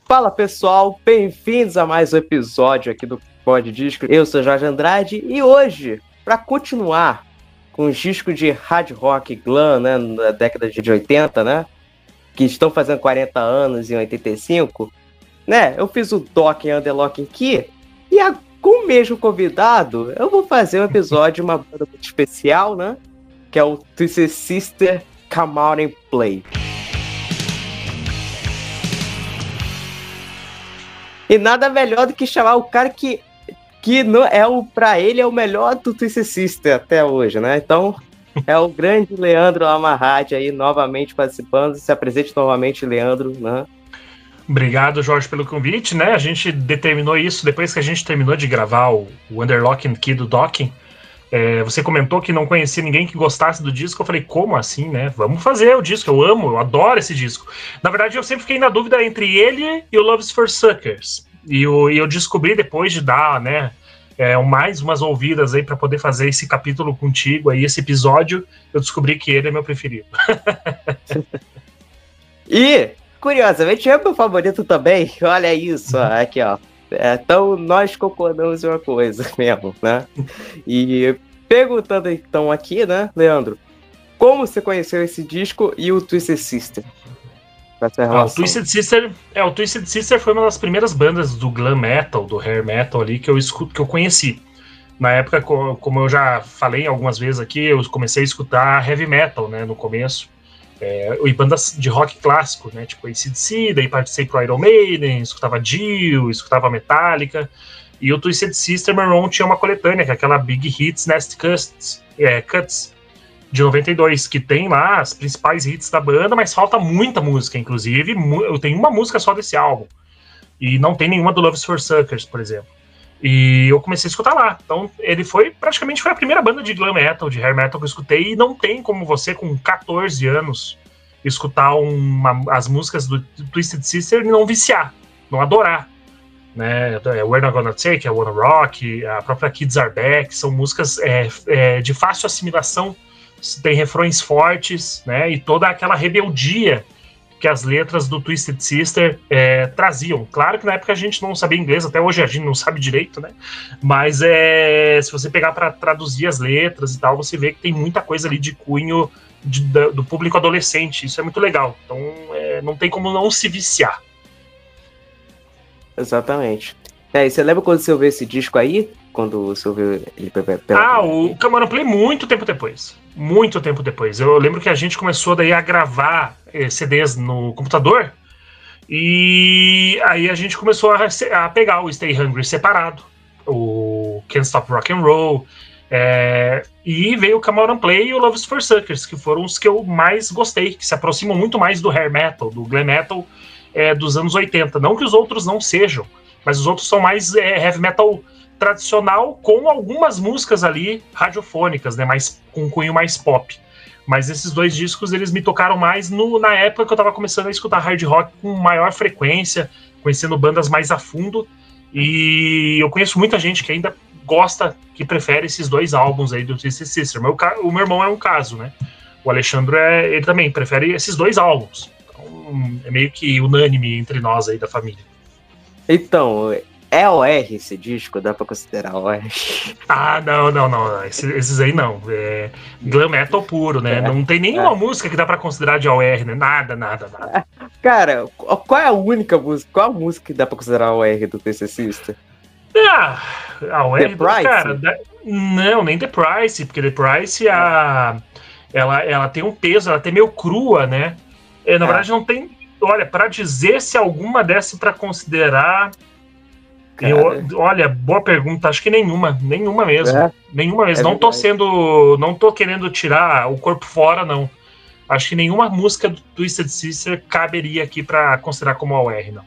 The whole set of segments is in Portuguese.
Fala pessoal, bem-vindos a mais um episódio aqui do Pod Disco. Eu sou Jorge Andrade e hoje, para continuar com os discos de hard rock glam, né, na década de 80, né, que estão fazendo 40 anos em 85, né, eu fiz o Doc and the Lock and Key e com o mesmo convidado eu vou fazer um episódio de uma banda muito especial, né, que é o Twisted Sister Come Out and Play. E nada melhor do que chamar o cara que não é pra ele é o melhor do Twisted Sister até hoje, né? Então, é o grande Leandro Amarradi aí, novamente participando. Se apresente novamente, Leandro, né? Obrigado, Jorge, pelo convite, né? A gente determinou isso depois que a gente terminou de gravar o Under Lock and Key do Docking. Você comentou que não conhecia ninguém que gostasse do disco. Eu falei, como assim, né? Vamos fazer o disco, eu adoro esse disco. Na verdade, eu sempre fiquei na dúvida entre ele e o Loves for Suckers. E eu descobri depois de dar, né, mais umas ouvidas aí para poder fazer esse capítulo contigo, aí esse episódio, eu descobri que ele é meu preferido. E, curiosamente, é meu favorito também. Olha isso, aqui, ó. Então, nós concordamos em uma coisa mesmo, né? E perguntando então aqui, né, Leandro, como você conheceu esse disco e o Twisted Sister? O Twisted Sister foi uma das primeiras bandas do glam metal, do hair metal ali que eu conheci. Na época, como eu já falei algumas vezes aqui, eu comecei a escutar heavy metal, né, no começo. E bandas de rock clássico, né, tipo AC/DC, daí participei pro Iron Maiden, escutava Dio, escutava Metallica, e o Twisted Sister, meu irmão, tinha uma coletânea, que é aquela Big Hits Nest Cuts, de 92, que tem lá as principais hits da banda, mas falta muita música, inclusive, eu tenho uma música só desse álbum, e não tem nenhuma do Loves for Suckers, por exemplo. E eu comecei a escutar lá. Então, ele praticamente foi a primeira banda de glam metal, de hair metal que eu escutei, e não tem como você, com 14 anos, escutar as músicas do Twisted Sister e não viciar, não adorar. Né? We're Not Gonna Take, I Wanna Rock, a própria Kids Are Back, são músicas de fácil assimilação, tem refrões fortes, né? E toda aquela rebeldia que as letras do Twisted Sister traziam. Claro que na época a gente não sabia inglês, até hoje a gente não sabe direito, né? Mas se você pegar para traduzir as letras e tal, você vê que tem muita coisa ali de cunho do público adolescente. Isso é muito legal. Então não tem como não se viciar. Exatamente. E você lembra quando você ouviu esse disco aí? Quando você ouviu ele o Come Out and Play muito tempo depois. Muito tempo depois. Eu lembro que a gente começou daí a gravar CDs no computador, e aí a gente começou a pegar o Stay Hungry separado, o Can't Stop Rock and Roll, e veio o Come Out and Play e o Loves for Suckers, que foram os que eu mais gostei, que se aproximam muito mais do hair metal, do glam metal dos anos 80. Não que os outros não sejam, mas os outros são mais heavy metal tradicional, com algumas músicas ali radiofônicas, né, mais, com um cunho mais pop. Mas esses dois discos, eles me tocaram mais na época que eu tava começando a escutar hard rock com maior frequência, conhecendo bandas mais a fundo, e eu conheço muita gente que ainda gosta, que prefere esses dois álbuns aí do Twisted Sister. O meu irmão é um caso, né? O Alexandre, ele também prefere esses dois álbuns. Então, é meio que unânime entre nós aí da família. Então, é OR esse disco? Dá pra considerar OR? Ah, não. Esses aí não. Glam metal puro, né? Não tem nenhuma música que dá pra considerar de OR, né? Nada. Cara, qual é a única música? Qual a música que dá pra considerar OR do Twisted Sister? A OR, The Price? Cara, não, nem The Price, porque The Price ela tem um peso, ela tem meio crua, né? Na verdade, não tem. Olha, pra dizer se alguma desse pra considerar. Olha, boa pergunta, acho que nenhuma mesmo. Nenhuma mesmo. Não tô querendo tirar o corpo fora, não. Acho que nenhuma música do Twisted Sister caberia aqui pra considerar como OR, não.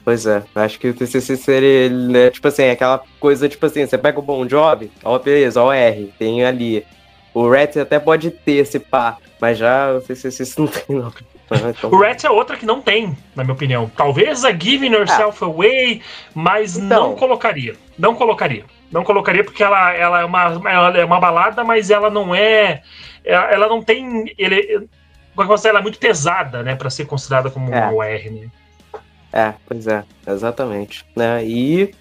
Pois é. Acho que o Twisted Sister, ele é tipo assim, aquela coisa, tipo assim, você pega o Bon Jovi, beleza, OR, tem ali. O Rat até pode ter esse pá, mas já o Twisted Sister não tem, não. Então... O Rat é outra que não tem, na minha opinião. Talvez a Giving Yourself Away, mas então... não colocaria. Não colocaria porque ela é uma balada, mas ela não é... Ela não tem... Ela é muito pesada, né, pra ser considerada como um OR, né? Pois é, exatamente. Né? E,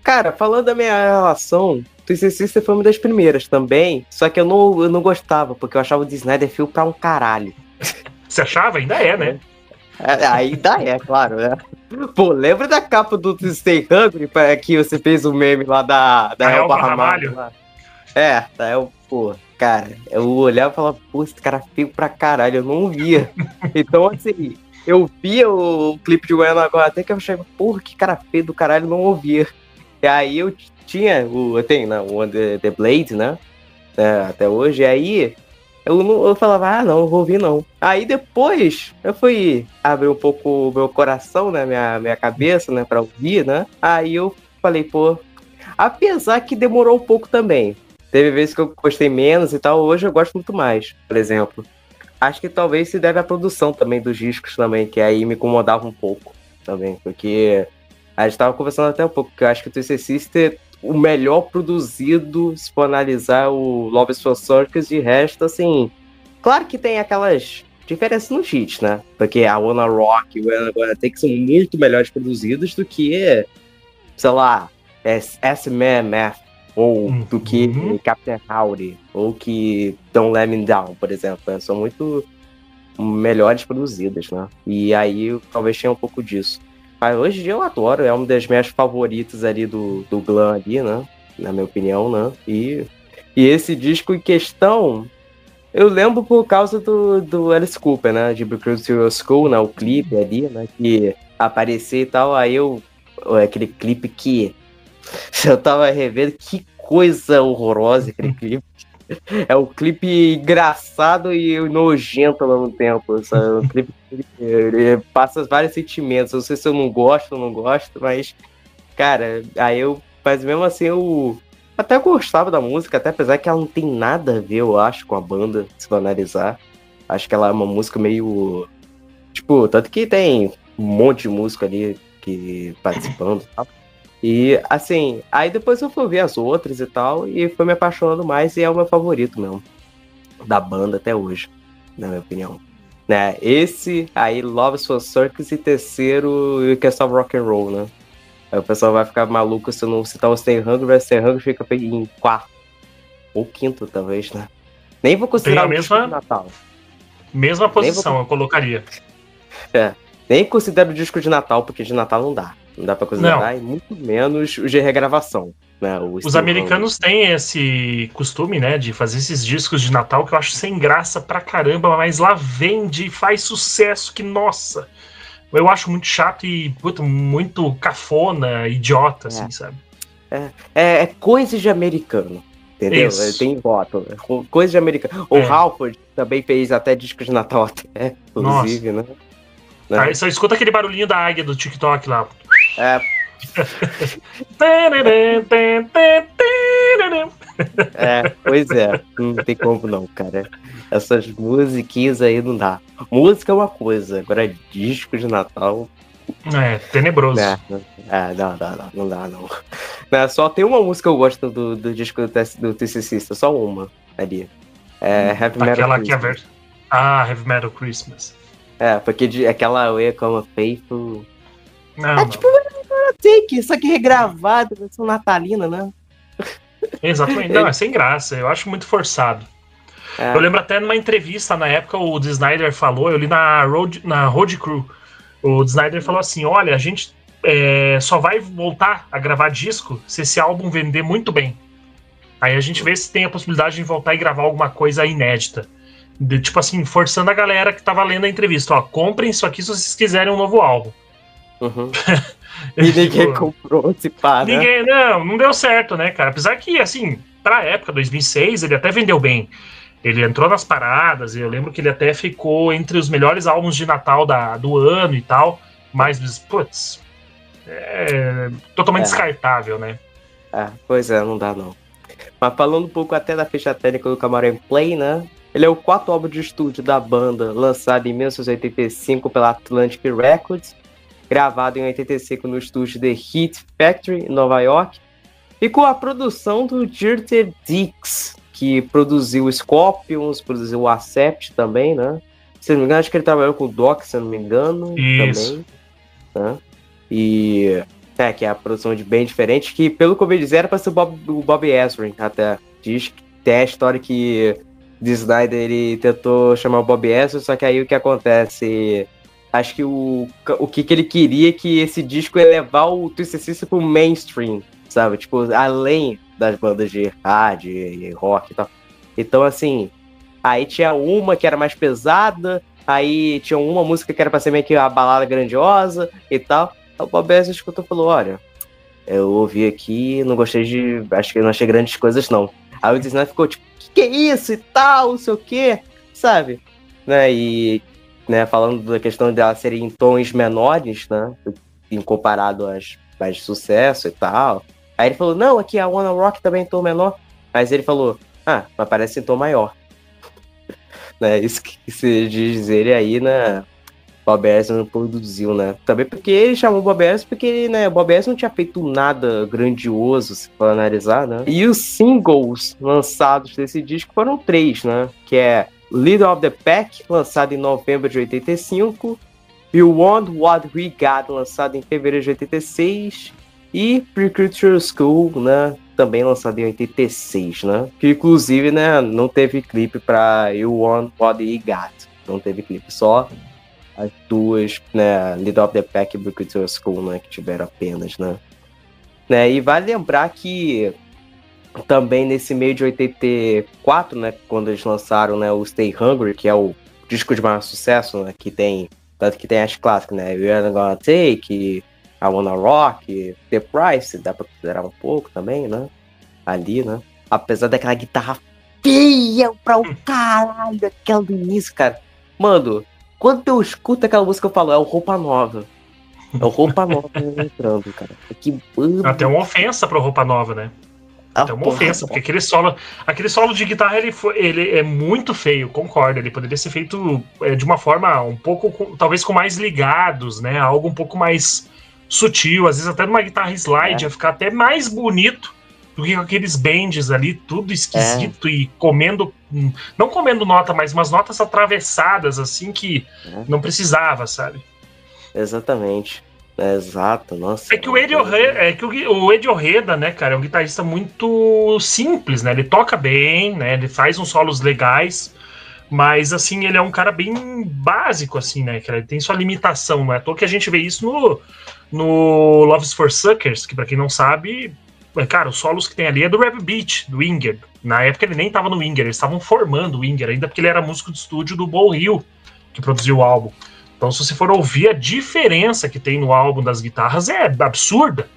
cara, falando da minha relação, Twisted Sister foi uma das primeiras também, só que eu não gostava, porque eu achava o Snyder Feel pra um caralho. Você achava? Ainda é, né? Ainda é, claro, né? Pô, lembra da capa do Stay Hungry, que você fez o meme lá da Elba Ramalho? Da Elba, pô, cara, eu olhava e falava, pô, esse cara é feio pra caralho, eu não via. Então, assim, eu via o clipe de Goiânia agora, até que eu achei, porra, que cara feio do caralho, não ouvia. E aí eu tinha o The Blade, né? Até hoje, e aí eu falava, não vou ouvir não. Aí depois eu fui abrir um pouco o meu coração, né, minha cabeça, né, pra ouvir, né? Aí eu falei, pô, apesar que demorou um pouco também. Teve vezes que eu gostei menos e tal, hoje eu gosto muito mais, por exemplo. Acho que talvez se deve à produção também dos discos também, que aí me incomodava um pouco também, porque a gente tava conversando até um pouco, que eu acho que o Twisted Sister, o melhor produzido, se for analisar o Love is for Circus, de resto, assim, claro que tem aquelas diferenças nos hits, né? Porque a Wanna Rock e o Wanna Gonna Take são muito melhores produzidos do que, sei lá, SMMF, ou do que Captain Howdy, ou que Don't Let Me Down, por exemplo. Né? São muito melhores produzidas, né? E aí talvez tenha um pouco disso. Mas hoje em dia eu adoro, é uma das minhas favoritas ali do Glam ali, né? Na minha opinião, né? E esse disco em questão, eu lembro por causa do Alice Cooper, né? De Recruit to Your School, né? O clipe ali, né? Que aparecia e tal, aí aquele clipe que eu tava revendo, que coisa horrorosa aquele clipe. É um clipe engraçado e nojento ao mesmo tempo. Sabe? Um clipe que ele passa vários sentimentos. Eu não sei se eu não gosto ou não gosto, mas, cara, mas mesmo assim eu até gostava da música, até apesar que ela não tem nada a ver, eu acho, com a banda, se for analisar. Acho que ela é uma música meio. Tipo, tanto que tem um monte de música ali participando e tal. E, assim, aí depois eu fui ver as outras e tal, e fui me apaixonando mais, e é o meu favorito mesmo, da banda até hoje, na minha opinião. Né? Esse, aí, Love is for Circus, e terceiro, You Can't Stop Rock and Roll, né? Aí o pessoal vai ficar maluco se eu não citar o Stay Hungry, mas Stay Hungry fica em quarto, ou quinto, talvez, né? Nem vou considerar o disco de Natal. Mesma posição, eu colocaria. Nem considero o disco de Natal, porque de Natal não dá. Não dá pra considerar, e muito menos o de regravação. Né? Os americanos têm esse costume, né, de fazer esses discos de Natal que eu acho sem graça pra caramba, mas lá vende e faz sucesso que, nossa, eu acho muito chato e muito cafona, idiota, assim, sabe? É coisa de americano, entendeu? Tem voto. Coisa de americano. O Halford também fez até discos de Natal, até, inclusive, nossa. Né? Aí só escuta aquele barulhinho da águia do TikTok lá. Pois é. Não tem como não, cara. Essas musiquinhas aí não dá. Música é uma coisa, agora disco de Natal... tenebroso. Não dá, não. Só tem uma música que eu gosto do disco do Twisted Sister, só uma ali. Heavy Metal Christmas. Heavy Metal Christmas. Porque aquela Way Come a Faithful... Não. Tipo, Take, só que regravado, versão natalina, né? Exatamente. Não, é sem graça. Eu acho muito forçado. Eu lembro até numa entrevista, na época, o Dee Snider falou, eu li na Road Crew, o Dee Snider falou assim, olha, a gente só vai voltar a gravar disco se esse álbum vender muito bem. Aí a gente vê se tem a possibilidade de voltar e gravar alguma coisa inédita. Tipo assim, forçando a galera que tava lendo a entrevista, ó, comprem isso aqui se vocês quiserem um novo álbum. Uhum. E ninguém comprou esse pá, né? Ninguém, não deu certo, né, cara? Apesar que, assim, pra época, 2006, ele até vendeu bem. Ele entrou nas paradas, e eu lembro que ele até ficou entre os melhores álbuns de Natal do ano e tal, mas, putz, totalmente descartável, né? Pois é, não dá não. Mas falando um pouco até da ficha técnica do Camarón Play, né? Ele é o quarto álbum de estúdio da banda, lançado em 1985 pela Atlantic Records, gravado em 85 no estúdio The Hit Factory, em Nova York, e com a produção do Dirty Dicks, que produziu Scorpions, produziu o Accept também, né? Se não me engano, acho que ele trabalhou com o Doc, se não me engano, isso. também. Né? E que é a produção de bem diferente, que pelo que eu ouvi dizer era pra ser o Bob Ezrin, até. Diz que tem a história que o Snyder ele tentou chamar o Bob Ezrin, só que aí o que acontece... Acho que o que ele queria é que esse disco ia levar o Twisted Sister pro mainstream, sabe? Tipo, além das bandas de hard e rock e tal. Então, assim, aí tinha uma que era mais pesada, aí tinha uma música que era pra ser meio que uma balada grandiosa e tal. Aí o Bob Ezrin escutou e falou, olha, eu ouvi aqui, não gostei de... Acho que não achei grandes coisas, não. Aí o Disney ficou tipo, que é isso e tal, não sei o quê, sabe? Né, e... Né, falando da questão dela serem em tons menores, né, em comparado às mais de sucesso e tal. Aí ele falou, não, aqui a Wanna Rock também é em tom menor. Mas ele falou, mas parece em tom maior. Né, isso que se diz ele aí, né, Bob Ezrin não produziu, né. Também porque ele chamou o Bob Ezrin porque, né, o Bob Ezrin não tinha feito nada grandioso, se for analisar, né. E os singles lançados desse disco foram 3, né, que é Leader of the Pack, lançado em novembro de 85, You Want What We Got, lançado em fevereiro de 86, e Precursor School, né, também lançado em 86, né, que inclusive, né, não teve clipe para You Want What We Got, não teve clipe, só as duas, né, Leader of the Pack e Precursor School, né, que tiveram apenas, né. E vale lembrar que também nesse meio de 84, né, quando eles lançaram, né, o Stay Hungry, que é o disco de maior sucesso, né, que tem, tanto que tem as clássicas, né, You're Gonna Take, I Wanna Rock, The Price, dá pra considerar um pouco também, né, ali, né, apesar daquela guitarra feia pra o caralho, aquela do início, cara, mano, quando eu escuto aquela música eu falo, é o Roupa Nova, entrando, cara, que banda. Até uma ofensa pra Roupa Nova, né? Até uma ofensa, porque aquele solo de guitarra ele é muito feio, concordo. Ele poderia ser feito de uma forma um pouco, talvez com mais ligados, né? Algo um pouco mais sutil, às vezes até numa guitarra slide ia ficar até mais bonito do que com aqueles bends ali, tudo esquisito e comendo, não comendo nota, mas umas notas atravessadas, assim, que não precisava, sabe? Exatamente. Exato, nossa. É que o Eddie Orreda, né, cara, é um guitarrista muito simples, né? Ele toca bem, né? Ele faz uns solos legais, mas assim, ele é um cara bem básico, assim, né, cara? Ele tem sua limitação, não é à toa que a gente vê isso no Loves for Suckers, que pra quem não sabe, cara, os solos que tem ali é do Rev Beat, do Winger. Na época ele nem tava no Winger, eles estavam formando o Winger ainda, porque ele era músico de estúdio do Beau Hill, que produziu o álbum. Então, se você for ouvir a diferença que tem no álbum das guitarras, é absurda.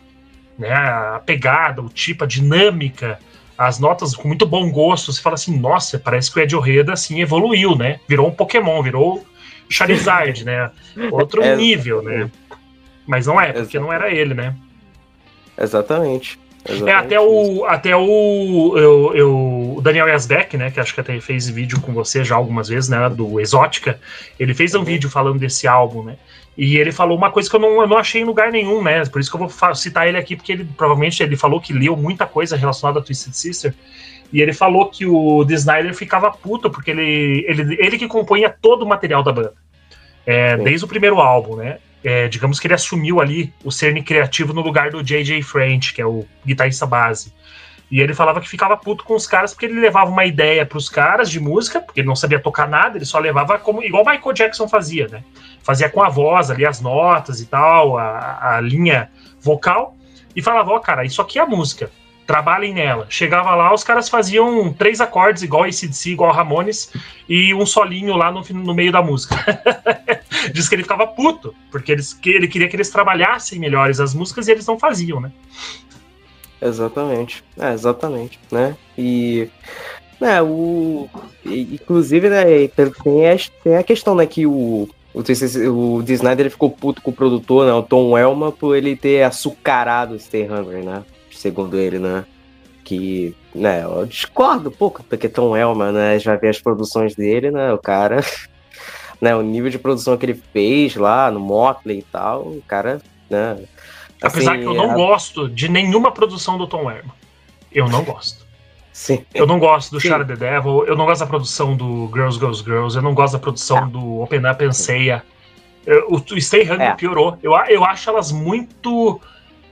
Né? A pegada, o tipo, a dinâmica, as notas com muito bom gosto. Você fala assim, nossa, parece que o Eddie Orreda assim, evoluiu, né? Virou um Pokémon, virou Charizard, né? Outro nível, né? Mas não é, porque não era ele, né? Exatamente. Até o Daniel Yazbek, né, que acho que até fez vídeo com você já algumas vezes, né, do Exótica, ele fez um vídeo falando desse álbum, né, e ele falou uma coisa que eu não achei em lugar nenhum, né, por isso que eu vou citar ele aqui, porque ele provavelmente ele falou que leu muita coisa relacionada a Twisted Sister, e ele falou que o Dee Snider ficava puto, porque ele que compunha todo o material da banda, desde o primeiro álbum, né. Digamos que ele assumiu ali o cerne criativo no lugar do J.J. French, que é o guitarrista base. E ele falava que ficava puto com os caras porque ele levava uma ideia pros caras de música, porque ele não sabia tocar nada, ele só levava como igual o Michael Jackson fazia, né? Fazia com a voz ali, as notas e tal, a linha vocal, e falava, ó, cara, isso aqui é a música, trabalhem nela. Chegava lá, os caras faziam 3 acordes, igual AC/DC, igual Ramones, e um solinho lá no meio da música. Diz que ele ficava puto, porque ele queria que eles trabalhassem melhores as músicas e eles não faziam, né? Exatamente, né? E, né, inclusive, né, tem a questão, né, que o Dee Snider ele ficou puto com o produtor, né, o Tom Elman, por ele ter açucarado o Stay Hungry, né? Segundo ele, né? Que, né, eu discordo um pouco, porque Tom Elman, né, já vê as produções dele, né? O cara, né, o nível de produção que ele fez lá no Motley e tal, o cara, né? Apesar que eu não gosto de nenhuma produção do Tom Elman. Eu não gosto. Sim. Eu não gosto do Shara the Devil, eu não gosto da produção do Girls, Girls, Girls, eu não gosto da produção do Open Up and Seiya. O Stay Hungry piorou. Eu acho elas muito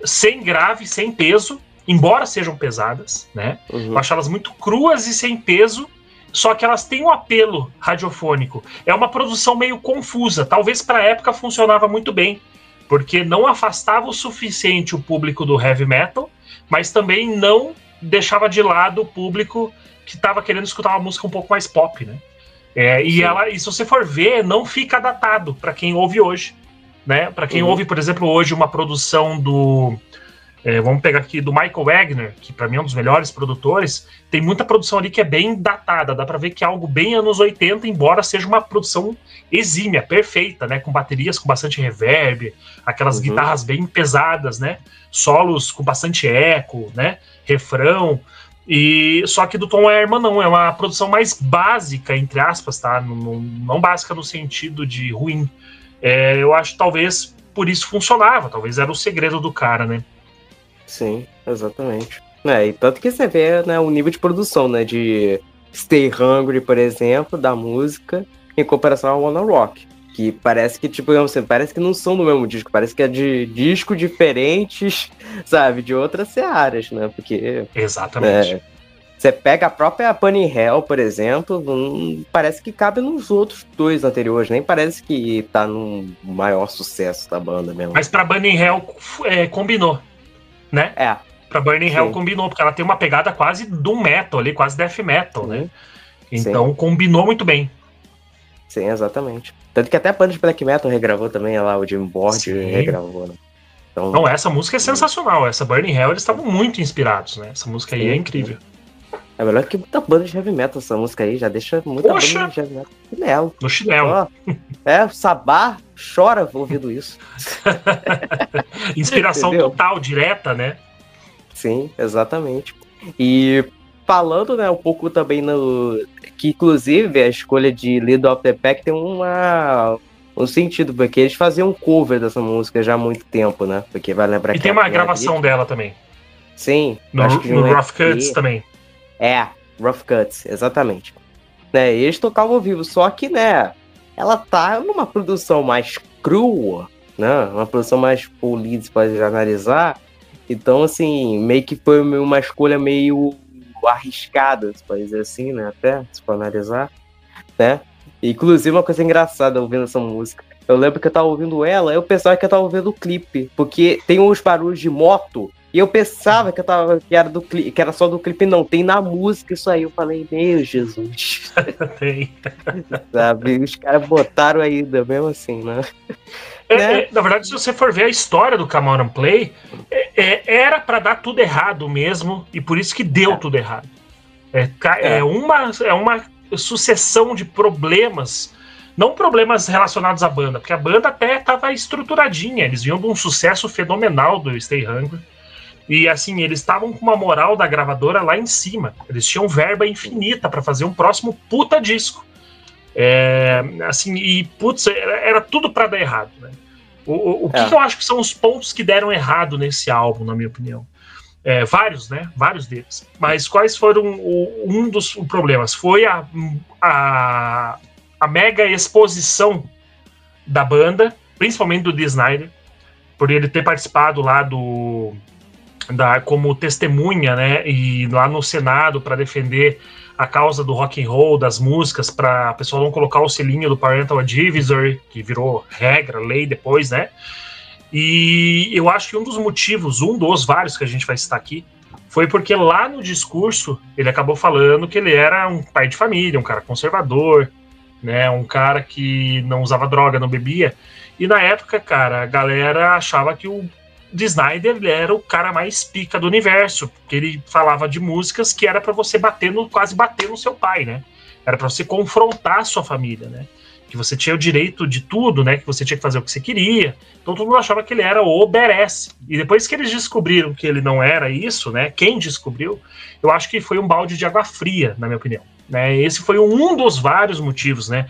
sem grave, sem peso, embora sejam pesadas, né? Eu acho elas muito cruas e sem peso, só que elas têm um apelo radiofônico. É uma produção meio confusa. Talvez para a época funcionava muito bem, porque não afastava o suficiente o público do heavy metal, mas também não deixava de lado o público que estava querendo escutar uma música um pouco mais pop, né? E se você for ver, não fica datado para quem ouve hoje, né? Para quem ouve, por exemplo, hoje uma produção do... vamos pegar aqui do Michael Wagner, que para mim é um dos melhores produtores. Tem muita produção ali que é bem datada, dá para ver que é algo bem anos 80, embora seja uma produção exímia, perfeita, né? Com baterias com bastante reverb, aquelas guitarras bem pesadas, né? Solos com bastante eco, né? Refrão. E só que do Tom Herman não, é uma produção mais básica, entre aspas, tá? Não básica no sentido de ruim. Eu acho que talvez por isso funcionava, talvez era o segredo do cara, né? Sim, exatamente. E tanto que você vê, né, o nível de produção, né, de Stay Hungry, por exemplo, da música, em comparação ao Wanna Rock, que parece que, tipo, parece que não são do mesmo disco, parece que é de discos diferentes, sabe, de outras searas, né, porque... Exatamente. Você pega a própria Bunny Hell, por exemplo, parece que cabe nos outros dois anteriores, nem parece que tá no maior sucesso da banda mesmo. Mas pra Bunny Hell combinou, né? Pra Burning Hell combinou, porque ela tem uma pegada quase doom metal ali, quase death metal, né? Então combinou muito bem. Sim, exatamente. Tanto que até a banda de black metal regravou também, lá o Jim Board regravou, né? Então, não, essa música é sensacional. Essa Burning Hell, eles estavam muito inspirados, né? Essa música aí é incrível. É melhor que muita banda de heavy metal essa música aí, já deixa muita banda de heavy metal chinelo. No chinelo. O Sabá chora ouvindo isso. Inspiração total, direta, né? Sim, exatamente. E falando, né, um pouco também que inclusive a escolha de Leader of the Pack tem um sentido, porque eles faziam um cover dessa música já há muito tempo, né? Porque vai lembrar que tem uma gravação dela também. Sim. No Rough Cuts também. Rough Cuts, exatamente. Né, eles tocavam ao vivo, só que, né, ela tá numa produção mais crua, né? Uma produção mais polida, você pode analisar. Então, assim, meio que foi uma escolha meio arriscada, se pode dizer assim, né? Até, se for analisar, né? Inclusive, uma coisa engraçada ouvindo essa música. Eu lembro que eu tava ouvindo ela, eu pensava que eu tava ouvindo o clipe, porque tem uns barulhos de moto, e eu pensava que que era só do clipe, não. Tem na música isso aí. Eu falei, meu Jesus. Tem. Sabe? Os caras botaram ainda, mesmo assim, né? Na verdade, se você for ver a história do Come On and Play, era pra dar tudo errado mesmo, e por isso que deu tudo errado. É uma sucessão de problemas, não problemas relacionados à banda, porque a banda até estava estruturadinha, eles vinham de um sucesso fenomenal do Stay Hungry, e assim, eles estavam com uma moral da gravadora lá em cima, eles tinham verba infinita para fazer um próximo puta disco. Assim, e putz, era tudo pra dar errado, né? O que eu acho que são os pontos que deram errado nesse álbum, na minha opinião? Vários, né? Vários deles. Mas quais foram um dos problemas? Foi a mega exposição da banda, principalmente do Dee Snider, por ele ter participado lá como testemunha, né? E lá no Senado para defender a causa do rock and roll, das músicas, para a pessoa não colocar o selinho do Parental Advisory, que virou regra, lei depois, né? E eu acho que um dos vários que a gente vai citar aqui, foi porque lá no discurso ele acabou falando que ele era um pai de família, um cara conservador, né? Um cara que não usava droga, não bebia. E na época, cara, a galera achava que o Dee Snider era o cara mais pica do universo, porque ele falava de músicas que era pra você quase bater no seu pai, né? Era pra você confrontar a sua família, né? Que você tinha o direito de tudo, né? Que você tinha que fazer o que você queria. Então todo mundo achava que ele era o badass. E depois que eles descobriram que ele não era isso, né? Quem descobriu, eu acho que foi um balde de água fria, na minha opinião. Né? Esse foi um dos vários motivos, né?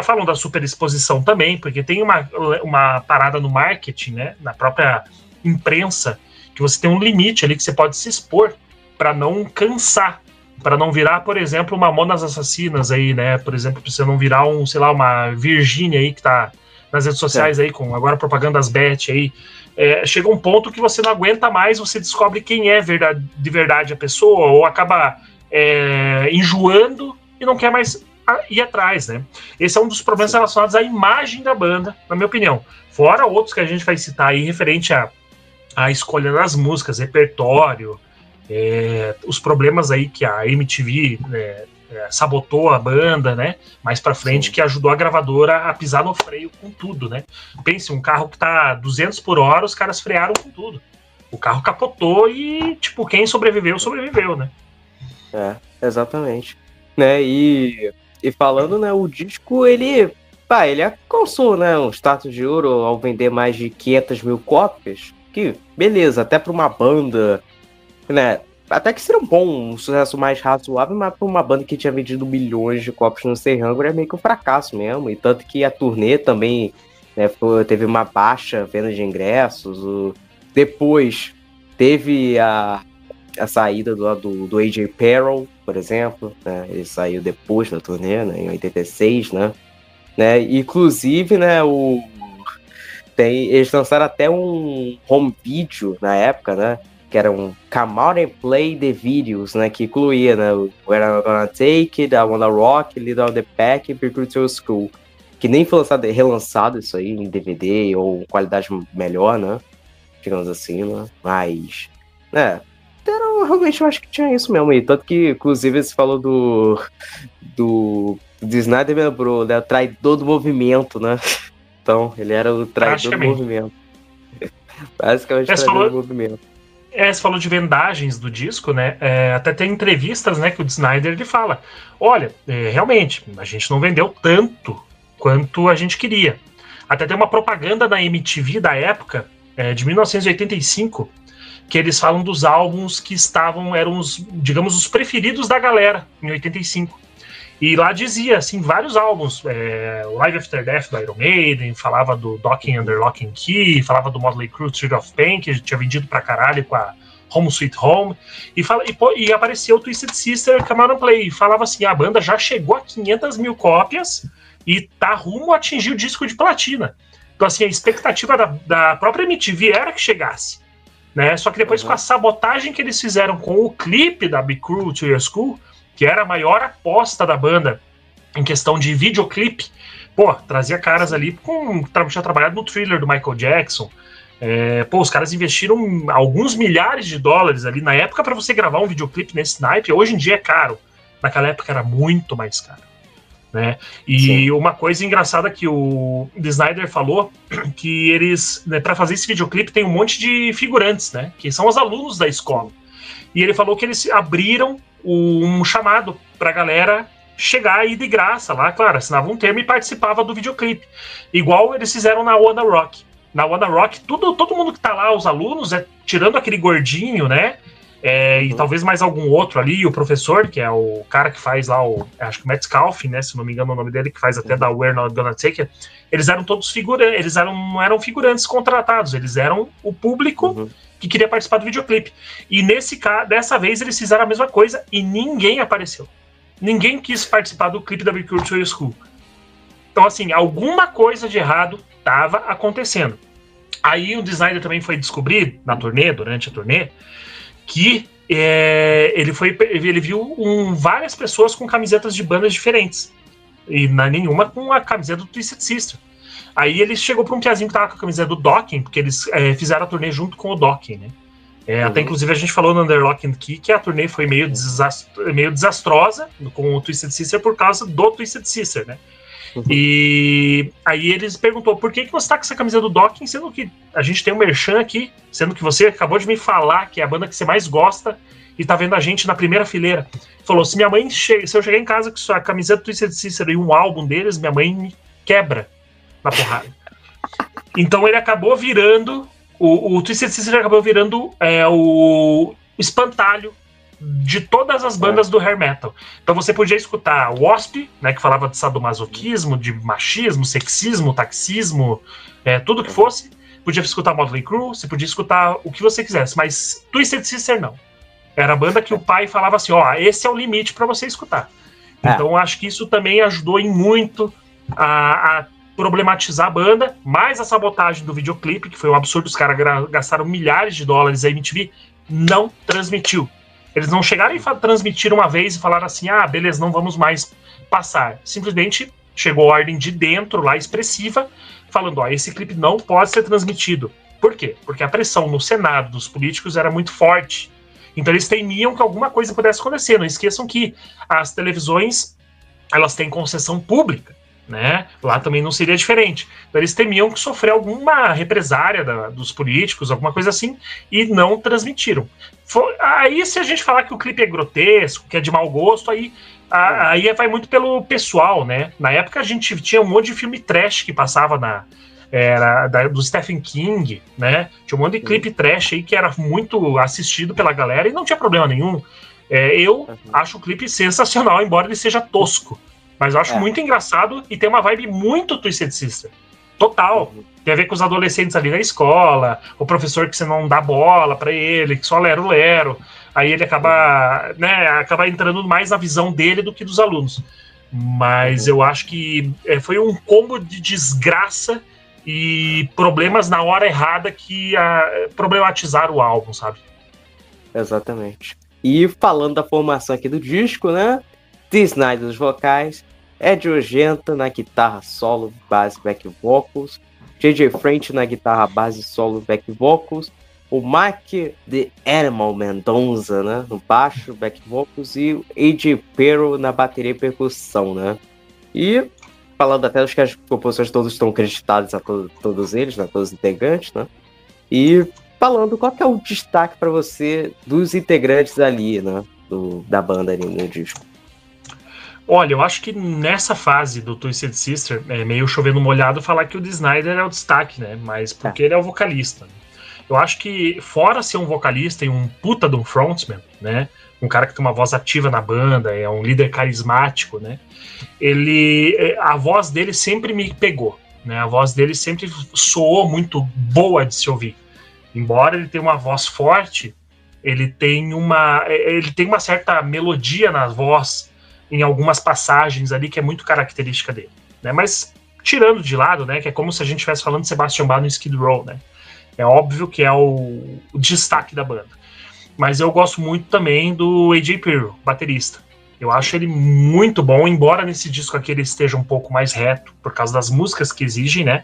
Falam da superexposição também, porque tem uma parada no marketing, né? Na própria imprensa, que você tem um limite ali que você pode se expor para não cansar, para não virar, por exemplo, Mamonas Assassinas aí, né? Por exemplo, pra você não virar uma Virgínia aí que tá nas redes sociais aí, com agora propaganda das bet aí, chega um ponto que você não aguenta mais, você descobre quem é de verdade a pessoa, ou acaba enjoando e não quer mais ir atrás, né? Esse é um dos problemas relacionados à imagem da banda, na minha opinião. Fora outros que a gente vai citar aí, referente à escolha das músicas, repertório, os problemas aí que a MTV sabotou a banda, né? Mais pra frente, que ajudou a gravadora a pisar no freio com tudo, né? Pense, um carro que tá 200 por hora, os caras frearam com tudo. O carro capotou e, tipo, quem sobreviveu, sobreviveu, né? Exatamente. Né? E falando, né, o disco, ele alcançou, né, um status de ouro ao vender mais de 500 mil cópias, que, beleza, até pra uma banda, né, até que seria um sucesso mais razoável, mas pra uma banda que tinha vendido milhões de cópias no Serrango, é meio que um fracasso mesmo, e tanto que a turnê também, né, teve uma baixa venda de ingressos, depois teve a saída do AJ Perel, por exemplo, né? Ele saiu depois da turnê, né? Em 86, né? Inclusive, né, eles lançaram até um home video na época, né? Que era um Come Out and Play the Videos, né? Que incluía, né, o We're Not Gonna Take It, I Wanna Rock, Leader of the Pack e Precursory School. Que nem foi relançado isso aí em DVD ou qualidade melhor, né? Digamos assim, né? Mas, né? Realmente eu acho que tinha isso mesmo. E tanto que, inclusive, você falou do Snyder, me lembrou, né? O traidor do movimento, né? Então, ele era o traidor do movimento. Basicamente, o traidor do movimento. Você falou de vendagens do disco, né? Até tem entrevistas, né, que o Snyder ele fala: olha, realmente, a gente não vendeu tanto quanto a gente queria. Até tem uma propaganda na MTV da época, de 1985, que eles falam dos álbuns que eram digamos, os preferidos da galera em 85. E lá dizia, assim, vários álbuns, Live After Death do Iron Maiden, falava do Docking Under Lock and Key, falava do Motley Crue, Street of Pain, que tinha vendido pra caralho com a Home Sweet Home, e apareceu o Twisted Sister, Come Out and Play, e falava assim, a banda já chegou a 500 mil cópias e tá rumo a atingir o disco de platina. Então, assim, a expectativa da própria MTV era que chegasse. Né? Só que depois, com a sabotagem que eles fizeram com o clipe da Be Cruel to Your School, que era a maior aposta da banda em questão de videoclipe, trazia caras ali que tinha trabalhado no Thriller do Michael Jackson. Os caras investiram alguns milhares de dólares ali na época para você gravar um videoclipe nesse naipe. Hoje em dia é caro, naquela época era muito mais caro. Né? E uma coisa engraçada que o Snyder falou, que eles, né, para fazer esse videoclipe tem um monte de figurantes, né, que são os alunos da escola. E ele falou que eles abriram um chamado pra galera chegar aí de graça lá, claro, assinava um termo e participava do videoclipe. Igual eles fizeram na Wanna Rock. Na Wanna Rock, todo mundo que tá lá, os alunos, tirando aquele gordinho, né, e talvez mais algum outro ali, o professor, que é o cara que faz lá, acho que o Matt Scalfi, né, se não me engano o nome dele, que faz até da We're Not Gonna Take It, eles eram todos figurantes, eles não eram figurantes contratados, eles eram o público que queria participar do videoclipe. E dessa vez eles fizeram a mesma coisa e ninguém apareceu. Ninguém quis participar do clipe da Be Cruel to Your School. Então, assim, alguma coisa de errado estava acontecendo. Aí o Snyder também foi descobrir, durante a turnê, que ele viu várias pessoas com camisetas de bandas diferentes. E nenhuma com a camiseta do Twisted Sister. Aí ele chegou para um piazinho que tava com a camiseta do Docking, porque eles fizeram a turnê junto com o Docking, né? Até inclusive a gente falou no Under Lock and Key que a turnê foi meio desastrosa com o Twisted Sister por causa do Twisted Sister, né? E aí eles perguntou, por que você tá com essa camisa do Docking, sendo que a gente tem um merchan aqui, sendo que você acabou de me falar que é a banda que você mais gosta e tá vendo a gente na primeira fileira. Falou, se eu chegar em casa com a camiseta do Twisted Sister e um álbum deles, minha mãe me quebra na porrada. Então ele acabou virando, o Twisted Sister acabou virando o espantalho de todas as bandas do hair metal. Então você podia escutar Wasp, né, que falava de sadomasoquismo, de machismo, sexismo, taxismo, tudo que fosse. Podia escutar Motley Crue, você podia escutar o que você quisesse, mas Twisted Sister não. Era a banda que o pai falava assim, esse é o limite para você escutar. Então acho que isso também ajudou em muito a problematizar a banda, mais a sabotagem do videoclipe, que foi um absurdo, os caras gastaram milhares de dólares, a MTV não transmitiu. Eles não chegaram e transmitiram uma vez e falaram assim, beleza, não vamos mais passar. Simplesmente chegou a ordem de dentro lá, expressiva, falando, esse clipe não pode ser transmitido. Por quê? Porque a pressão no Senado dos políticos era muito forte. Então eles temiam que alguma coisa pudesse acontecer. Não esqueçam que as televisões, elas têm concessão pública, né? Lá também não seria diferente. Então eles temiam que sofrer alguma represária dos políticos, alguma coisa assim, e não transmitiram. Aí se a gente falar que o clipe é grotesco, que é de mau gosto, aí vai muito pelo pessoal, né? Na época a gente tinha um monte de filme trash que passava do Stephen King, né? Tinha um monte de clipe trash aí que era muito assistido pela galera e não tinha problema nenhum. Eu acho o clipe sensacional, embora ele seja tosco. Mas eu acho muito engraçado e tem uma vibe muito Twisted Sister. Total. Tem a ver com os adolescentes ali na escola, o professor que você não dá bola pra ele, que só lero-lero. Aí ele acaba entrando mais na visão dele do que dos alunos. Mas eu acho que foi um combo de desgraça e problemas na hora errada que problematizaram o álbum, sabe? Exatamente. E falando da formação aqui do disco, né? Dee Snider nos vocais, Ed Ogenta na guitarra solo, base, back vocals, J.J. French na guitarra base, solo, back vocals, o Mark The Animal Mendonça, né, no baixo, back vocals, e o A.J. Pero na bateria e percussão, né? E falando até que as composições todas estão creditadas a todos eles, né, todos os integrantes, né? E falando, qual que é o destaque para você dos integrantes ali, né, da banda ali no disco? Olha, eu acho que nessa fase do Twisted Sister, é meio chovendo molhado falar que o Dee Snider é o destaque, né? Mas porque ele é o vocalista. Eu acho que, fora ser um vocalista e um puta de um frontman, né? Um cara que tem uma voz ativa na banda, é um líder carismático, né? A voz dele sempre me pegou, né? A voz dele sempre soou muito boa de se ouvir. Embora ele tenha uma voz forte, ele tem uma certa melodia na voz em algumas passagens ali que é muito característica dele, né? Mas tirando de lado, né, que é como se a gente estivesse falando de Sebastian Bach no Skid Row, né? É óbvio que é o destaque da banda. Mas eu gosto muito também do A.J. Pero, baterista. Eu acho ele muito bom, embora nesse disco aqui ele esteja um pouco mais reto, por causa das músicas que exigem, né?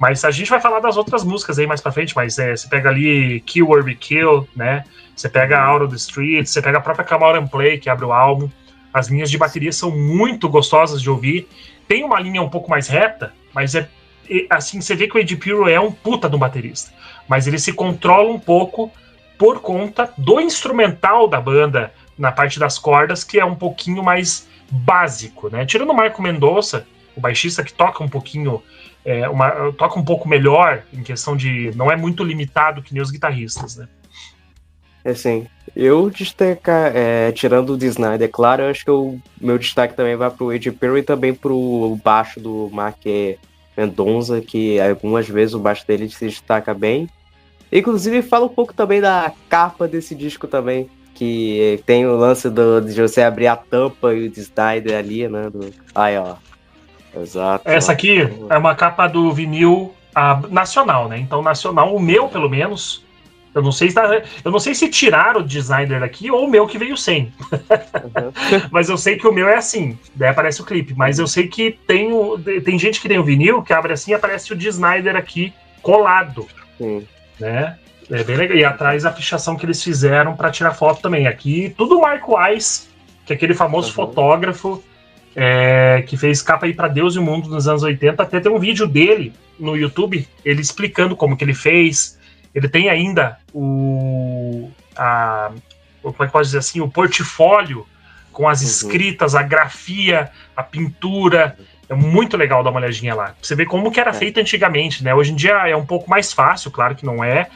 Mas a gente vai falar das outras músicas aí mais pra frente, mas você pega ali Kill or Be Killed, né? Você pega Out of the Streets, você pega a própria Come Out and Play, que abre o álbum. As linhas de bateria são muito gostosas de ouvir. Tem uma linha um pouco mais reta, mas assim, você vê que o A.J. Pero é um puta de um baterista. Mas ele se controla um pouco por conta do instrumental da banda, na parte das cordas, que é um pouquinho mais básico, né? Tirando o Marco Mendonça, o baixista que toca um pouquinho, toca um pouco melhor, em questão de não é muito limitado que nem os guitarristas, né? Assim, eu destacar, tirando o Dee Snider, claro, eu acho que o meu destaque também vai pro A.J. Pero e também pro baixo do Mark Mendonça, que algumas vezes o baixo dele se destaca bem. Inclusive, fala um pouco também da capa desse disco também, que tem o lance de você abrir a tampa e o Dee Snider ali, né? Aí, ó. Exato. Essa aqui é uma capa do vinil nacional, né? Então, nacional, o meu, pelo menos... Eu não sei se tiraram o designer daqui ou o meu que veio sem. Mas eu sei que o meu é assim, daí aparece o clipe. Mas eu sei que tem gente que tem o vinil, que abre assim e aparece o Snyder aqui colado. Sim. Né? É bem legal. E atrás a pichação que eles fizeram para tirar foto também. Aqui tudo Mark Wise, que é aquele famoso fotógrafo que fez capa aí para Deus e o Mundo nos anos 80. Até tem um vídeo dele no YouTube, ele explicando como que ele fez. Ele tem ainda como é que pode dizer assim, o portfólio com as escritas, a grafia, a pintura. É muito legal dar uma olhadinha lá. Você vê como que era feito antigamente, né? Hoje em dia é um pouco mais fácil, claro que não é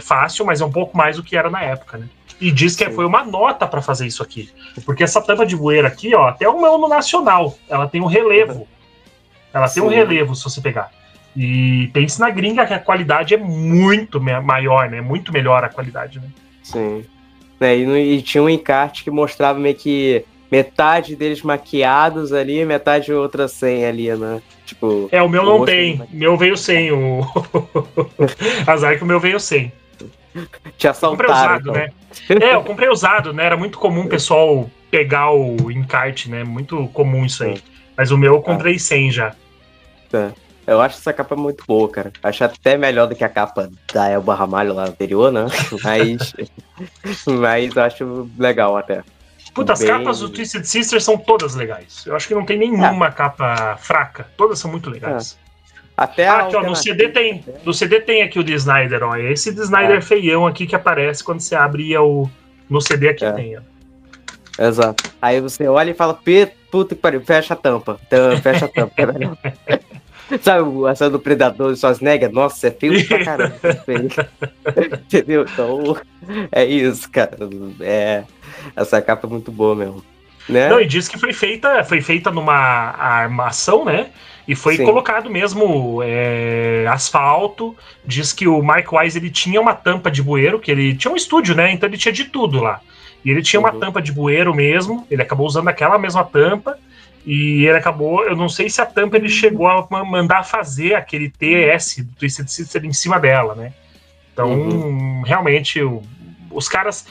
fácil, mas é um pouco mais do que era na época, né? E diz que foi uma nota para fazer isso aqui. Porque essa tampa de bueira aqui, ó, até o meu no Nacional, ela tem um relevo. Ela tem um relevo, se você pegar. E pense na gringa que a qualidade é muito maior, né? Muito melhor a qualidade, né? Sim. E tinha um encarte que mostrava meio que metade deles maquiados ali, metade outra sem ali, né? Tipo, o meu não tem. Meu veio sem. Azar que o meu veio sem. Te assaltaram, eu comprei usado, então. né? Eu comprei usado, né? Era muito comum o pessoal pegar o encarte, né? Muito comum isso aí. Mas o meu eu comprei sem já. Eu acho essa capa muito boa, cara. Acho até melhor do que a capa da Elba Ramalho lá anterior, né? Mas eu acho legal até. Puta, as capas do Twisted Sister são todas legais. Eu acho que não tem nenhuma capa fraca. Todas são muito legais. Até aqui, ó, no CD tem. No CD tem aqui o de Snyder, ó. Esse de Snyder feião aqui que aparece quando você abre no CD aqui tem, ó. Exato. Aí você olha e fala, puta que pariu, fecha a tampa. Fecha a tampa. Sabe a cena do Predador e Schwarzenegger? Nossa, é feio pra caramba. Entendeu? Então, é isso, cara. Essa capa é muito boa mesmo. Né? Não, e diz que foi feita numa armação, né? E foi colocado mesmo asfalto. Diz que o Mike Wise ele tinha uma tampa de bueiro, que ele tinha um estúdio, né? Então ele tinha de tudo lá. E ele tinha uma tampa de bueiro mesmo. Ele acabou usando aquela mesma tampa. E ele acabou, eu não sei se a tampa ele chegou a mandar fazer aquele TS do Twisted Sister em cima dela, né? Então, realmente, os caras,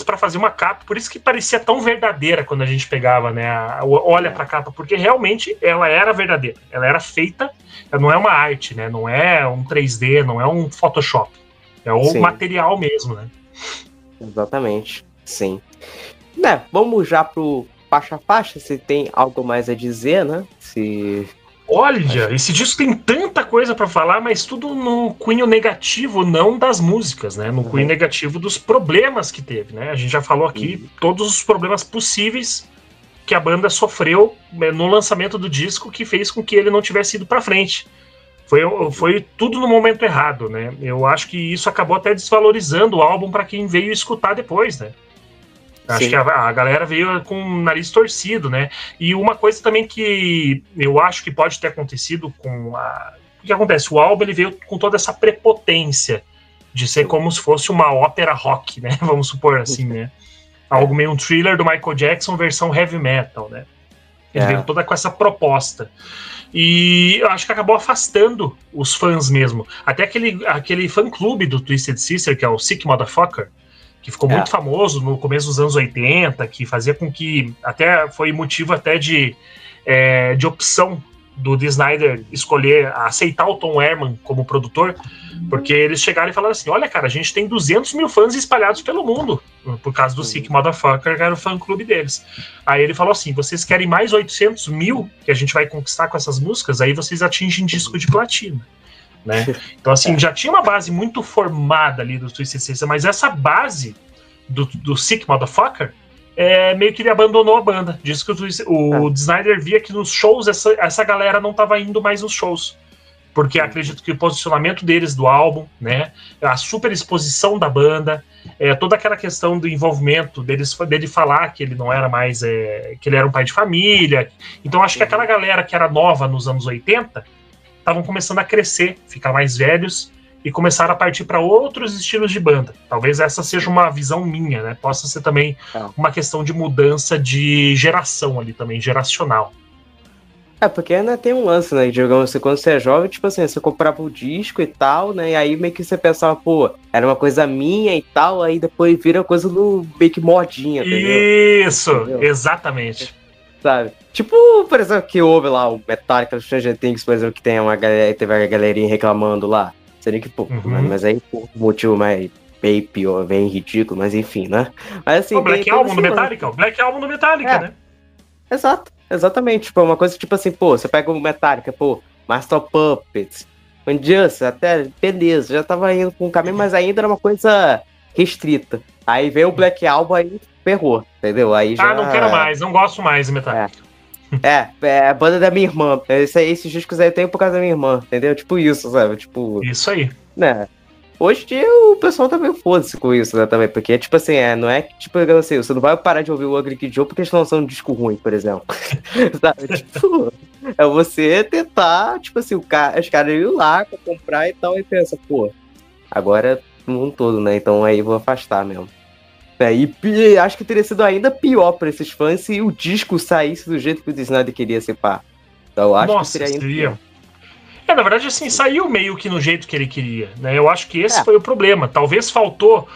pra fazer uma capa, por isso que parecia tão verdadeira quando a gente pegava, né? Olha pra capa, porque realmente ela era verdadeira, ela era feita, ela não é uma arte, né? Não é um 3D, não é um Photoshop, é o material mesmo, né? Exatamente, sim. Né, vamos já pro faixa a faixa, se tem algo mais a dizer, né? Olha, esse disco tem tanta coisa pra falar, mas tudo no cunho negativo, não das músicas, né? No cunho negativo dos problemas que teve, né? A gente já falou aqui todos os problemas possíveis que a banda sofreu no lançamento do disco, que fez com que ele não tivesse ido pra frente. Foi tudo no momento errado, né? Eu acho que isso acabou até desvalorizando o álbum pra quem veio escutar depois, né? Acho que a galera veio com o nariz torcido, né? E uma coisa também que eu acho que pode ter acontecido com o que acontece? O álbum ele veio com toda essa prepotência de ser como se fosse uma ópera rock, né? Vamos supor assim, né? Algo meio um thriller do Michael Jackson versão heavy metal, né? Ele veio toda com essa proposta. E eu acho que acabou afastando os fãs mesmo. Até aquele fã-clube do Twisted Sister, que é o Sick Motherfucker, que ficou muito famoso no começo dos anos 80, que fazia com que até foi motivo até de opção do Dee Snider aceitar o Tom Herman como produtor, porque eles chegaram e falaram assim, olha cara, a gente tem 200 mil fãs espalhados pelo mundo, por causa do Sick Motherfucker, que era o fã-clube deles. Aí ele falou assim, vocês querem mais 800 mil que a gente vai conquistar com essas músicas? Aí vocês atingem disco de platina. Né? Então, assim, já tinha uma base muito formada ali do Twisted Sister, mas essa base do Sick Motherfucker meio que ele abandonou a banda. Diz que o Snyder via que nos shows essa galera não estava indo mais nos shows. Porque acredito que o posicionamento deles do álbum, né, a super exposição da banda, toda aquela questão do envolvimento dele falar que ele não era mais, que ele era um pai de família. Então, acho que aquela galera que era nova nos anos 80 estavam começando a crescer, ficar mais velhos e começaram a partir para outros estilos de banda. Talvez essa seja uma visão minha, né? Possa ser também uma questão de mudança de geração ali também, geracional. Porque ainda tem um lance, né? Digamos assim, quando você é jovem, tipo assim, você comprava o disco e tal, né? E aí meio que você pensava, pô, era uma coisa minha e tal, aí depois vira coisa do meio que modinha, entendeu? Isso, entendeu? Exatamente. Sabe? Tipo, por exemplo, que houve lá o Metallica, o Stranger Things, por exemplo, que tem teve a galerinha reclamando lá. Seria que, pô, mas aí por motivo mais bem pior, bem ridículo, mas enfim, né? Mas assim. O Black Album do Metallica, o Black Album do Metallica, né? Exato, exatamente. Tipo, uma coisa tipo assim, pô, você pega o Metallica, pô, Master of Puppets, Injustice, até, beleza, já tava indo com o caminho, mas ainda era uma coisa restrita. Aí veio o Black Album, aí ferrou, entendeu? Aí já... não quero mais, não gosto mais de Metallica. É a banda da minha irmã. Esses discos aí eu tenho por causa da minha irmã, entendeu? Tipo isso, sabe? Tipo... Isso aí. Né? Hoje em dia o pessoal tá meio foda-se com isso, né, também. Porque, tipo assim, não é que, tipo, assim, você não vai parar de ouvir o Ugly Kid Joe porque eles estão lançando um disco ruim, por exemplo. Sabe? Tipo, é você tentar, tipo assim, os caras irem lá pra comprar e tal, e pensa, pô, agora no mundo todo, né? Então aí vou afastar mesmo. E acho que teria sido ainda pior para esses fãs se o disco saísse do jeito que o Snyder queria ser pá. Então acho que seria ainda pior. Na verdade, assim, saiu meio que no jeito que ele queria, né? Eu acho que esse foi o problema. Talvez faltou